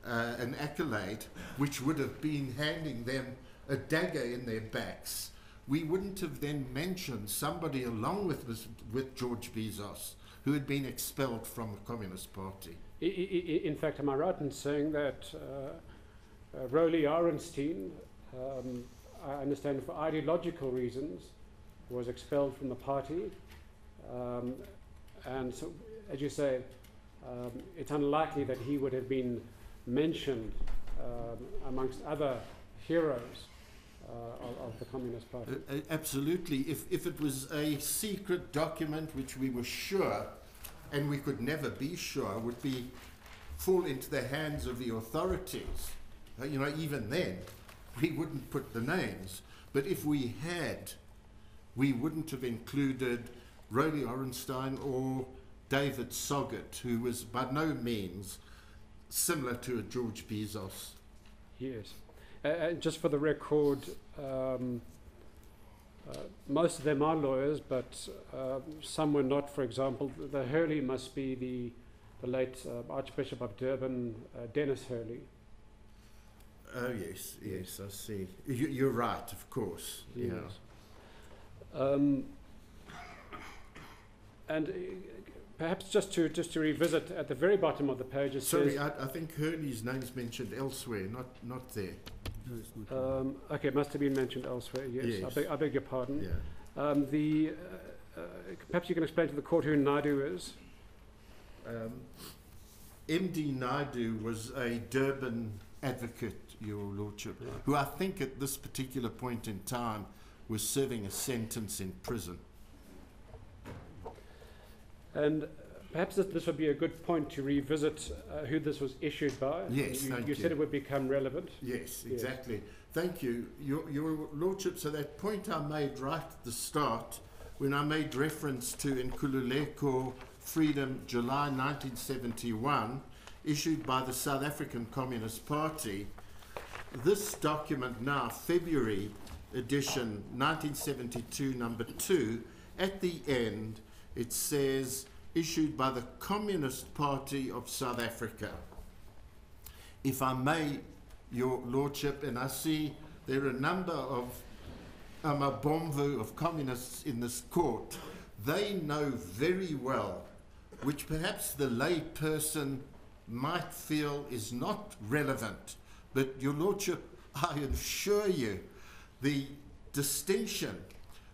an accolade, which would have been handing them a dagger in their backs, we wouldn't have then mentioned somebody along with George Bezos who had been expelled from the Communist Party. In fact, am I right in saying that Roly Orenstein, I understand for ideological reasons, was expelled from the party, and so, as you say, it's unlikely that he would have been mentioned amongst other heroes of the Communist Party. Absolutely. If it was a secret document which we were sure, and we could never be sure, would fall into the hands of the authorities, even then, we wouldn't put the names. But if we had, we wouldn't have included Roly Orenstein or David Soggett, who was by no means similar to a George Bezos. Yes. Just for the record, most of them are lawyers, but some were not. For example, the Hurley must be the late Archbishop of Durban, Dennis Hurley. Oh, yes, yes, I see. You're right, of course. Yes. Yeah. And perhaps just to revisit, at the very bottom of the page it Sorry, says... I think Hurley's name's mentioned elsewhere, not there. No, it's not. Okay, it must have been mentioned elsewhere, yes. Yes. I beg your pardon. Yeah. Perhaps you can explain to the court who Naidu is. M.D. Naidu was a Durban advocate, Your Lordship, Right. who I think at this particular point in time was serving a sentence in prison. And perhaps this would be a good point to revisit who this was issued by. Yes, you said it would become relevant. Yes, exactly. Thank you. Your Lordship, so that point I made right at the start, when I made reference to Inkululeko Freedom, July 1971, issued by the South African Communist Party, this document now, February edition, 1972, number 2, at the end, it says, issued by the Communist Party of South Africa. If I may, Your Lordship, and I see there are a number of amabomvu, of communists in this court. They know very well, which perhaps the lay person might feel is not relevant, but Your Lordship, I assure you, the distinction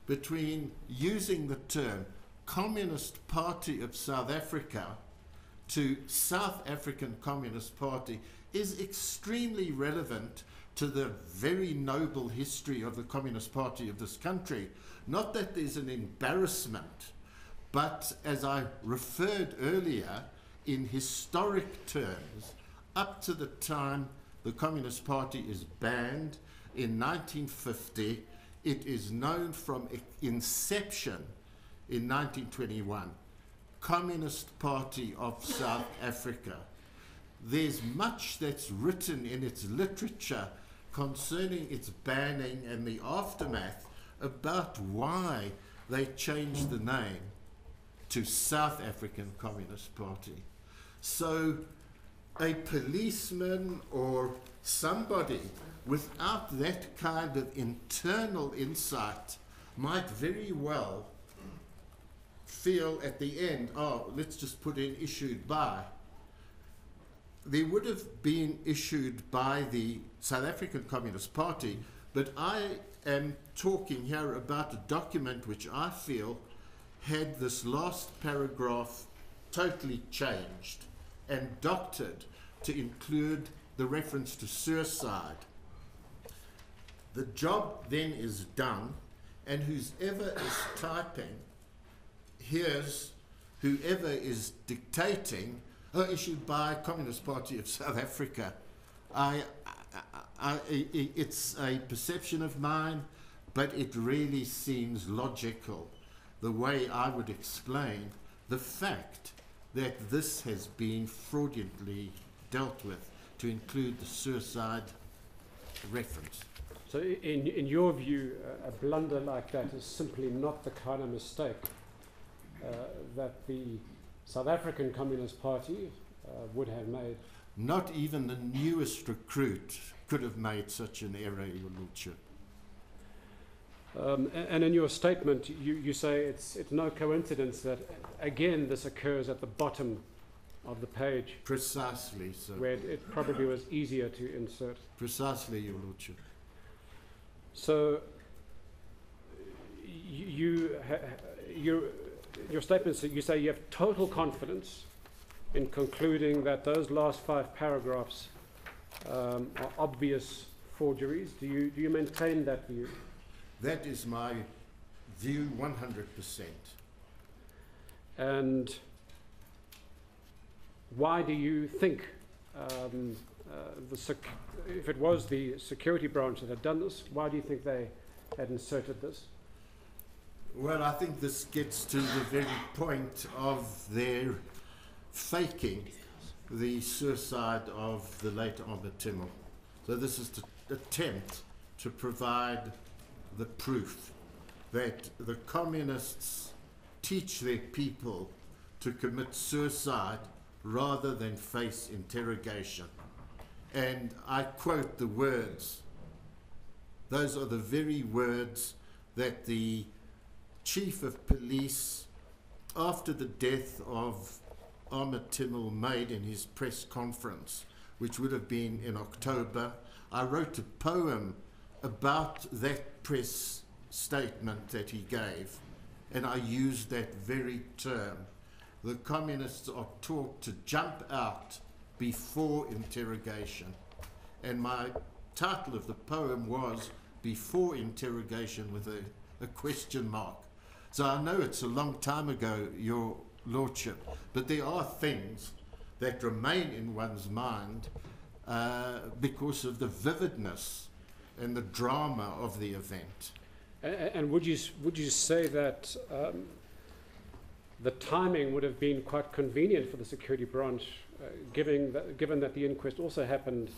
between using the term Communist Party of South Africa to South African Communist Party is extremely relevant to the very noble history of the Communist Party of this country. Not that there's an embarrassment, but as I referred earlier, in historic terms, up to the time the Communist Party is banned in 1950, it is known from inception in 1921, Communist Party of South Africa. There's much that's written in its literature concerning its banning and the aftermath about why they changed the name to South African Communist Party. So a policeman or somebody without that kind of internal insight might very well feel at the end, oh, let's just put in issued by. There would have been issued by the South African Communist Party, but I am talking here about a document which I feel had this last paragraph totally changed and doctored to include the reference to suicide. The job then is done, and whoever is typing hears whoever is dictating, issued by Communist Party of South Africa. It's a perception of mine, but it really seems logical, the way I would explain the fact that this has been fraudulently dealt with to include the suicide reference. So in your view, a blunder like that is simply not the kind of mistake that the South African Communist Party would have made? Not even the newest recruit could have made such an error, Your Lordship. And in your statement, you say it's no coincidence that, again, this occurs at the bottom of the page. Precisely, sir. Where it probably was easier to insert. Precisely, Your Lordship. So, your statement, you say you have total confidence in concluding that those last 5 paragraphs are obvious forgeries. Do you maintain that view? That is my view 100%. And why do you think, if it was the security branch that had done this, why do you think they had inserted this? Well, I think this gets to the very point of their faking the suicide of the late Ahmed Timol. So this is to attempt to provide the proof that the communists teach their people to commit suicide rather than face interrogation. And I quote the words. Those are the very words that the Chief of Police, after the death of Ahmed Timol, made in his press conference, which would have been in October. I wrote a poem about that press statement that he gave, and I used that very term. The communists are taught to jump out before interrogation. And my title of the poem was Before Interrogation with a question mark. So I know it's a long time ago, Your Lordship, but there are things that remain in one's mind because of the vividness and the drama of the event. And would you say that the timing would have been quite convenient for the security branch, given that the inquest also happened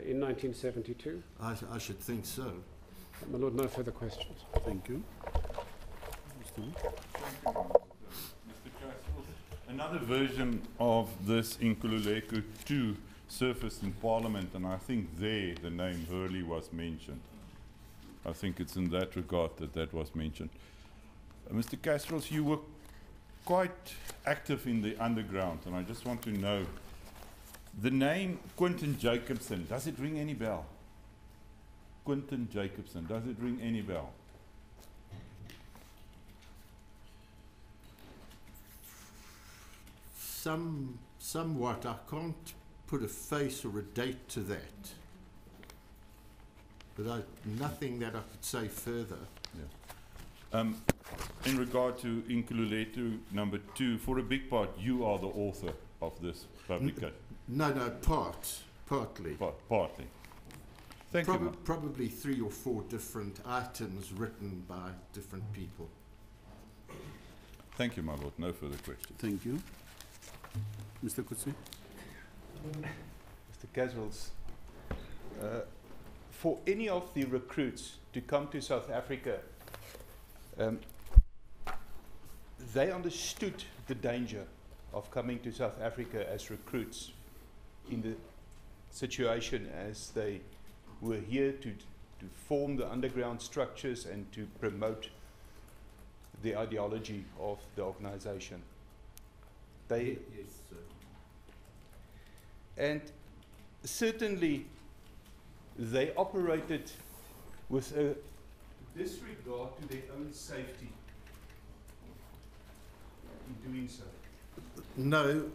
in 1972? I should think so. My Lord, no further questions. Thank you. Thank you, Mr. Kasrils. Another version of this Inkululeko 2 surfaced in Parliament, and I think there the name Hurley was mentioned. I think it's in that regard that that was mentioned. Mr. Kasrils, you were quite active in the underground, and I just want to know, the name Quentin Jacobson, does it ring any bell? Quentin Jacobson, does it ring any bell? Somewhat. I can't put a face or a date to that. But nothing that I could say further. Yeah. In regard to Inkululeko number 2, for a big part, you are the author of this publication. No, partly. Partly. Thank you. ma'am. Probably 3 or 4 different items written by different people. Thank you, my lord. No further questions. Thank you. Mr. Kutsi? Mr. Kasrils, for any of the recruits to come to South Africa, they understood the danger of coming to South Africa as recruits in the situation as they were here to form the underground structures and to promote the ideology of the organization. They Yes, sir. And certainly they operated with a disregard to their own safety in doing so. No,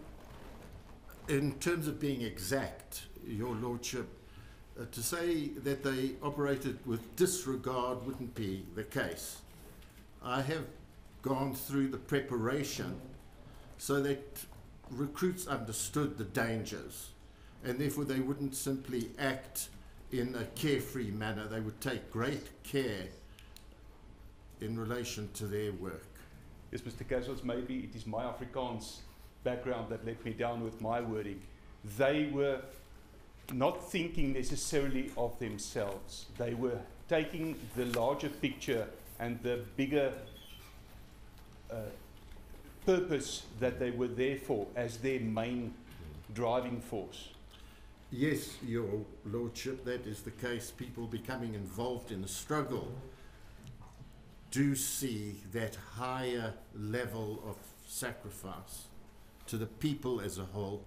in terms of being exact, Your Lordship, to say that they operated with disregard wouldn't be the case. I have gone through the preparation so that recruits understood the dangers, and therefore they wouldn't simply act in a carefree manner. They would take great care in relation to their work. Yes, Mr. Kasrils, maybe it is my Afrikaans background that let me down with my wording. They were not thinking necessarily of themselves. They were taking the larger picture and the bigger purpose that they were there for as their main driving force. Yes, Your Lordship, that is the case. People becoming involved in the struggle do see that higher level of sacrifice to the people as a whole.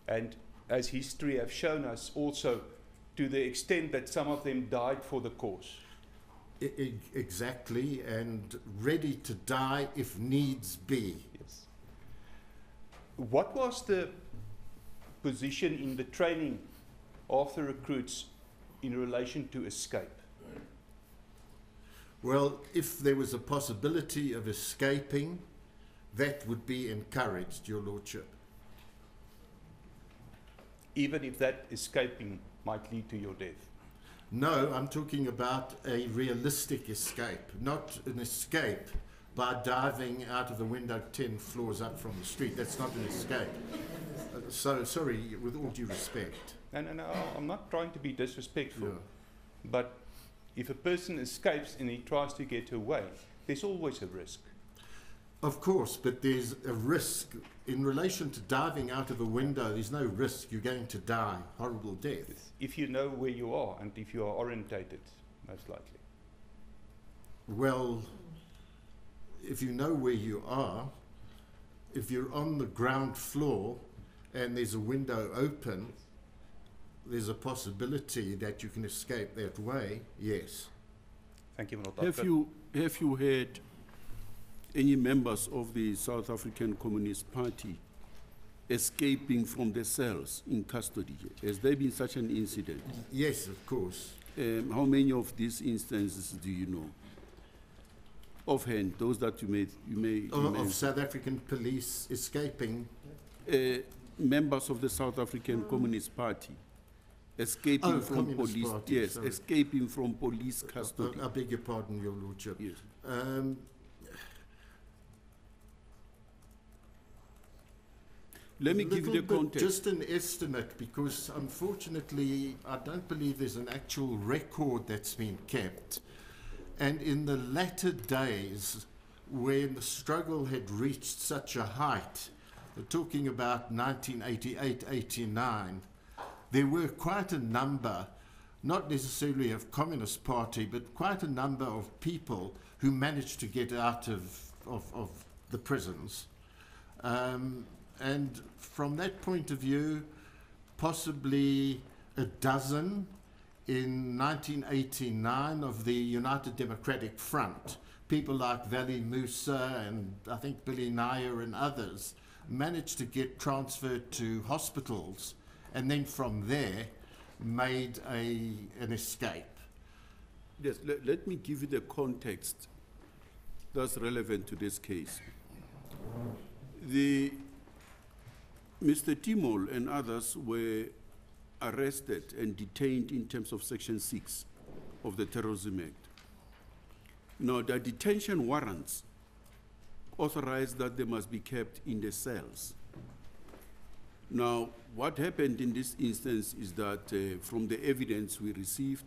And as history have shown us, also to the extent that some of them died for the cause. Exactly, and ready to die if needs be. Yes. What was the position in the training of the recruits in relation to escape? Well, if there was a possibility of escaping, that would be encouraged, Your Lordship. Even if that escaping might lead to your death? No, I'm talking about a realistic escape, not an escape by diving out of the window 10 floors up from the street. That's not an escape. So, sorry, with all due respect. No, I'm not trying to be disrespectful. Yeah. But if a person escapes and he tries to get away, there's always a risk. Of course, but there's a risk. In relation to diving out of a window, there's no risk. You're going to die. Horrible death. If you know where you are and if you are orientated, most likely. Well, if you know where you are, if you're on the ground floor and there's a window open, there's a possibility that you can escape that way, yes. Thank you, Minister. Have you heard any members of the South African Communist Party escaping from the cells in custody? Has there been such an incident? Yes, of course. How many of these instances do you know? Offhand, those that you may Of South African police escaping? Members of the South African Communist Party escaping from Communist police. Party, Yes, sorry. escaping from police custody. I beg your pardon, Your Lordship. Yes. Let me give you the Little bit, context. just an estimate, because unfortunately I don't believe there's an actual record that's been kept. And in the latter days, when the struggle had reached such a height, we're talking about 1988, 89, there were quite a number not necessarily of Communist Party, but quite a number of people who managed to get out of the prisons. And from that point of view, possibly a dozen in 1989 of the United Democratic Front, people like Vali Musa and I think Billy Nair and others, managed to get transferred to hospitals and then from there made an escape. Yes, let me give you the context that's relevant to this case. Mr. Timol and others were arrested and detained in terms of Section 6 of the Terrorism Act. Now, the detention warrants authorize that they must be kept in the cells. Now, what happened in this instance is that from the evidence we received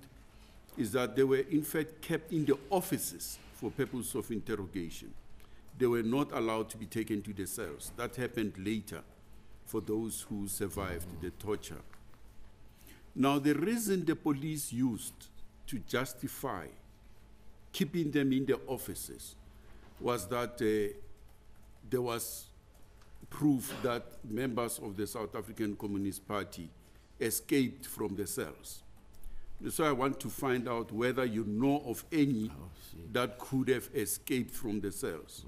is that they were in fact kept in the offices for purpose of interrogation. They were not allowed to be taken to the cells. That happened later for those who survived the torture. Now, the reason the police used to justify keeping them in the offices was that there was proof that members of the South African Communist Party escaped from the cells. So I want to find out whether you know of any that could have escaped from the cells.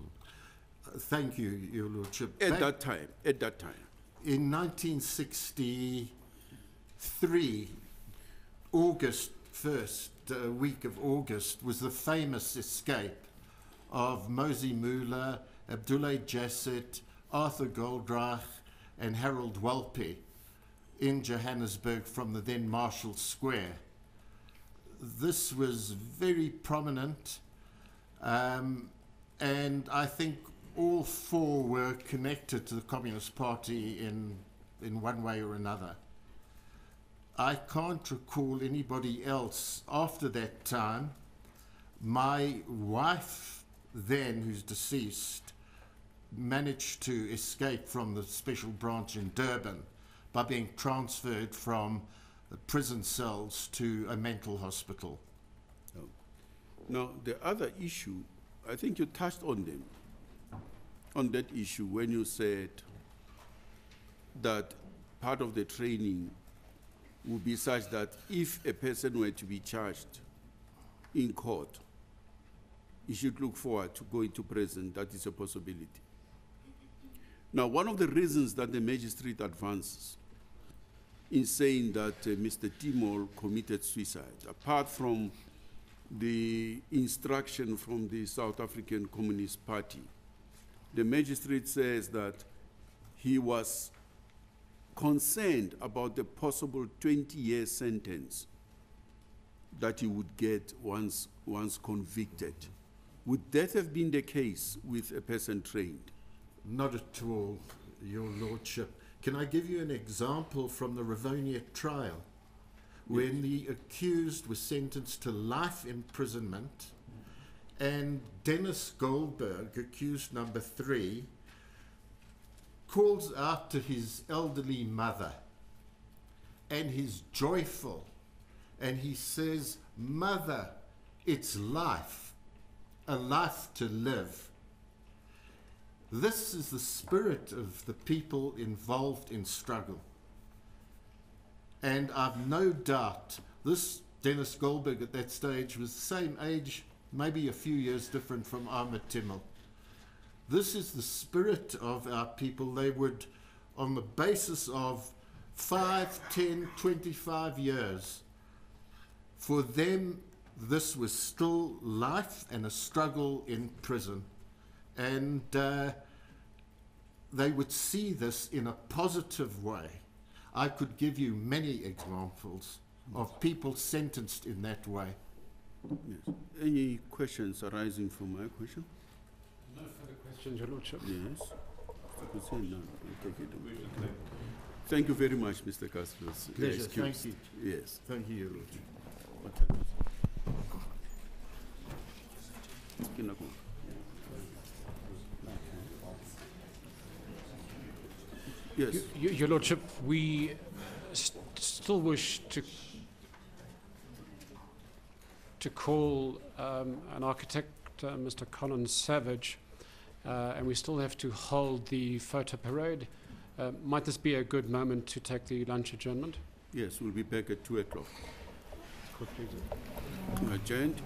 Thank you, Your Lordship. At that time. In 1963, August 1st, week of August, was the famous escape of Mosey Muller, Abdoulaye Jasset, Arthur Goldreich, and Harold Welpe in Johannesburg from the then Marshall Square. This was very prominent, and I think all four were connected to the Communist Party in one way or another. I can't recall anybody else after that time. My wife then, who's deceased, managed to escape from the special branch in Durban by being transferred from the prison cells to a mental hospital. Oh. Now, the other issue, I think you touched on them, on that issue when you said that part of the training would be such that if a person were to be charged in court, he should look forward to going to prison. That is a possibility. Now, one of the reasons that the magistrate advances in saying that Mr. Timol committed suicide, apart from the instruction from the South African Communist Party, the magistrate says that he was concerned about the possible 20-year sentence that he would get once convicted. Would that have been the case with a person trained? Not at all, Your Lordship. Can I give you an example from the Rivonia trial, when the accused was sentenced to life imprisonment, and Dennis Goldberg, accused number 3, calls out to his elderly mother, and he's joyful, and he says, "Mother, it's life, a life to live." This is the spirit of the people involved in struggle. And I've no doubt this Dennis Goldberg at that stage was the same age, maybe a few years different from Ahmed Timol. This is the spirit of our people. They would, on the basis of 5, 10, 25 years, for them this was still life and a struggle in prison. And they would see this in a positive way. I could give you many examples of people sentenced in that way. Yes. Any questions arising from my question? No further questions, Your Lordship. Yes. I could say none. We'll take it away. Thank you very much, Mr. Kasrils. Pleasure. Thank you. Yes. Thank you, Your Lordship. What time is it? Yes. Your Lordship, we still wish to to call an architect, Mr. Colin Savage, and we still have to hold the photo parade. Might this be a good moment to take the lunch adjournment? Yes, we'll be back at 2 o'clock. Adjourned.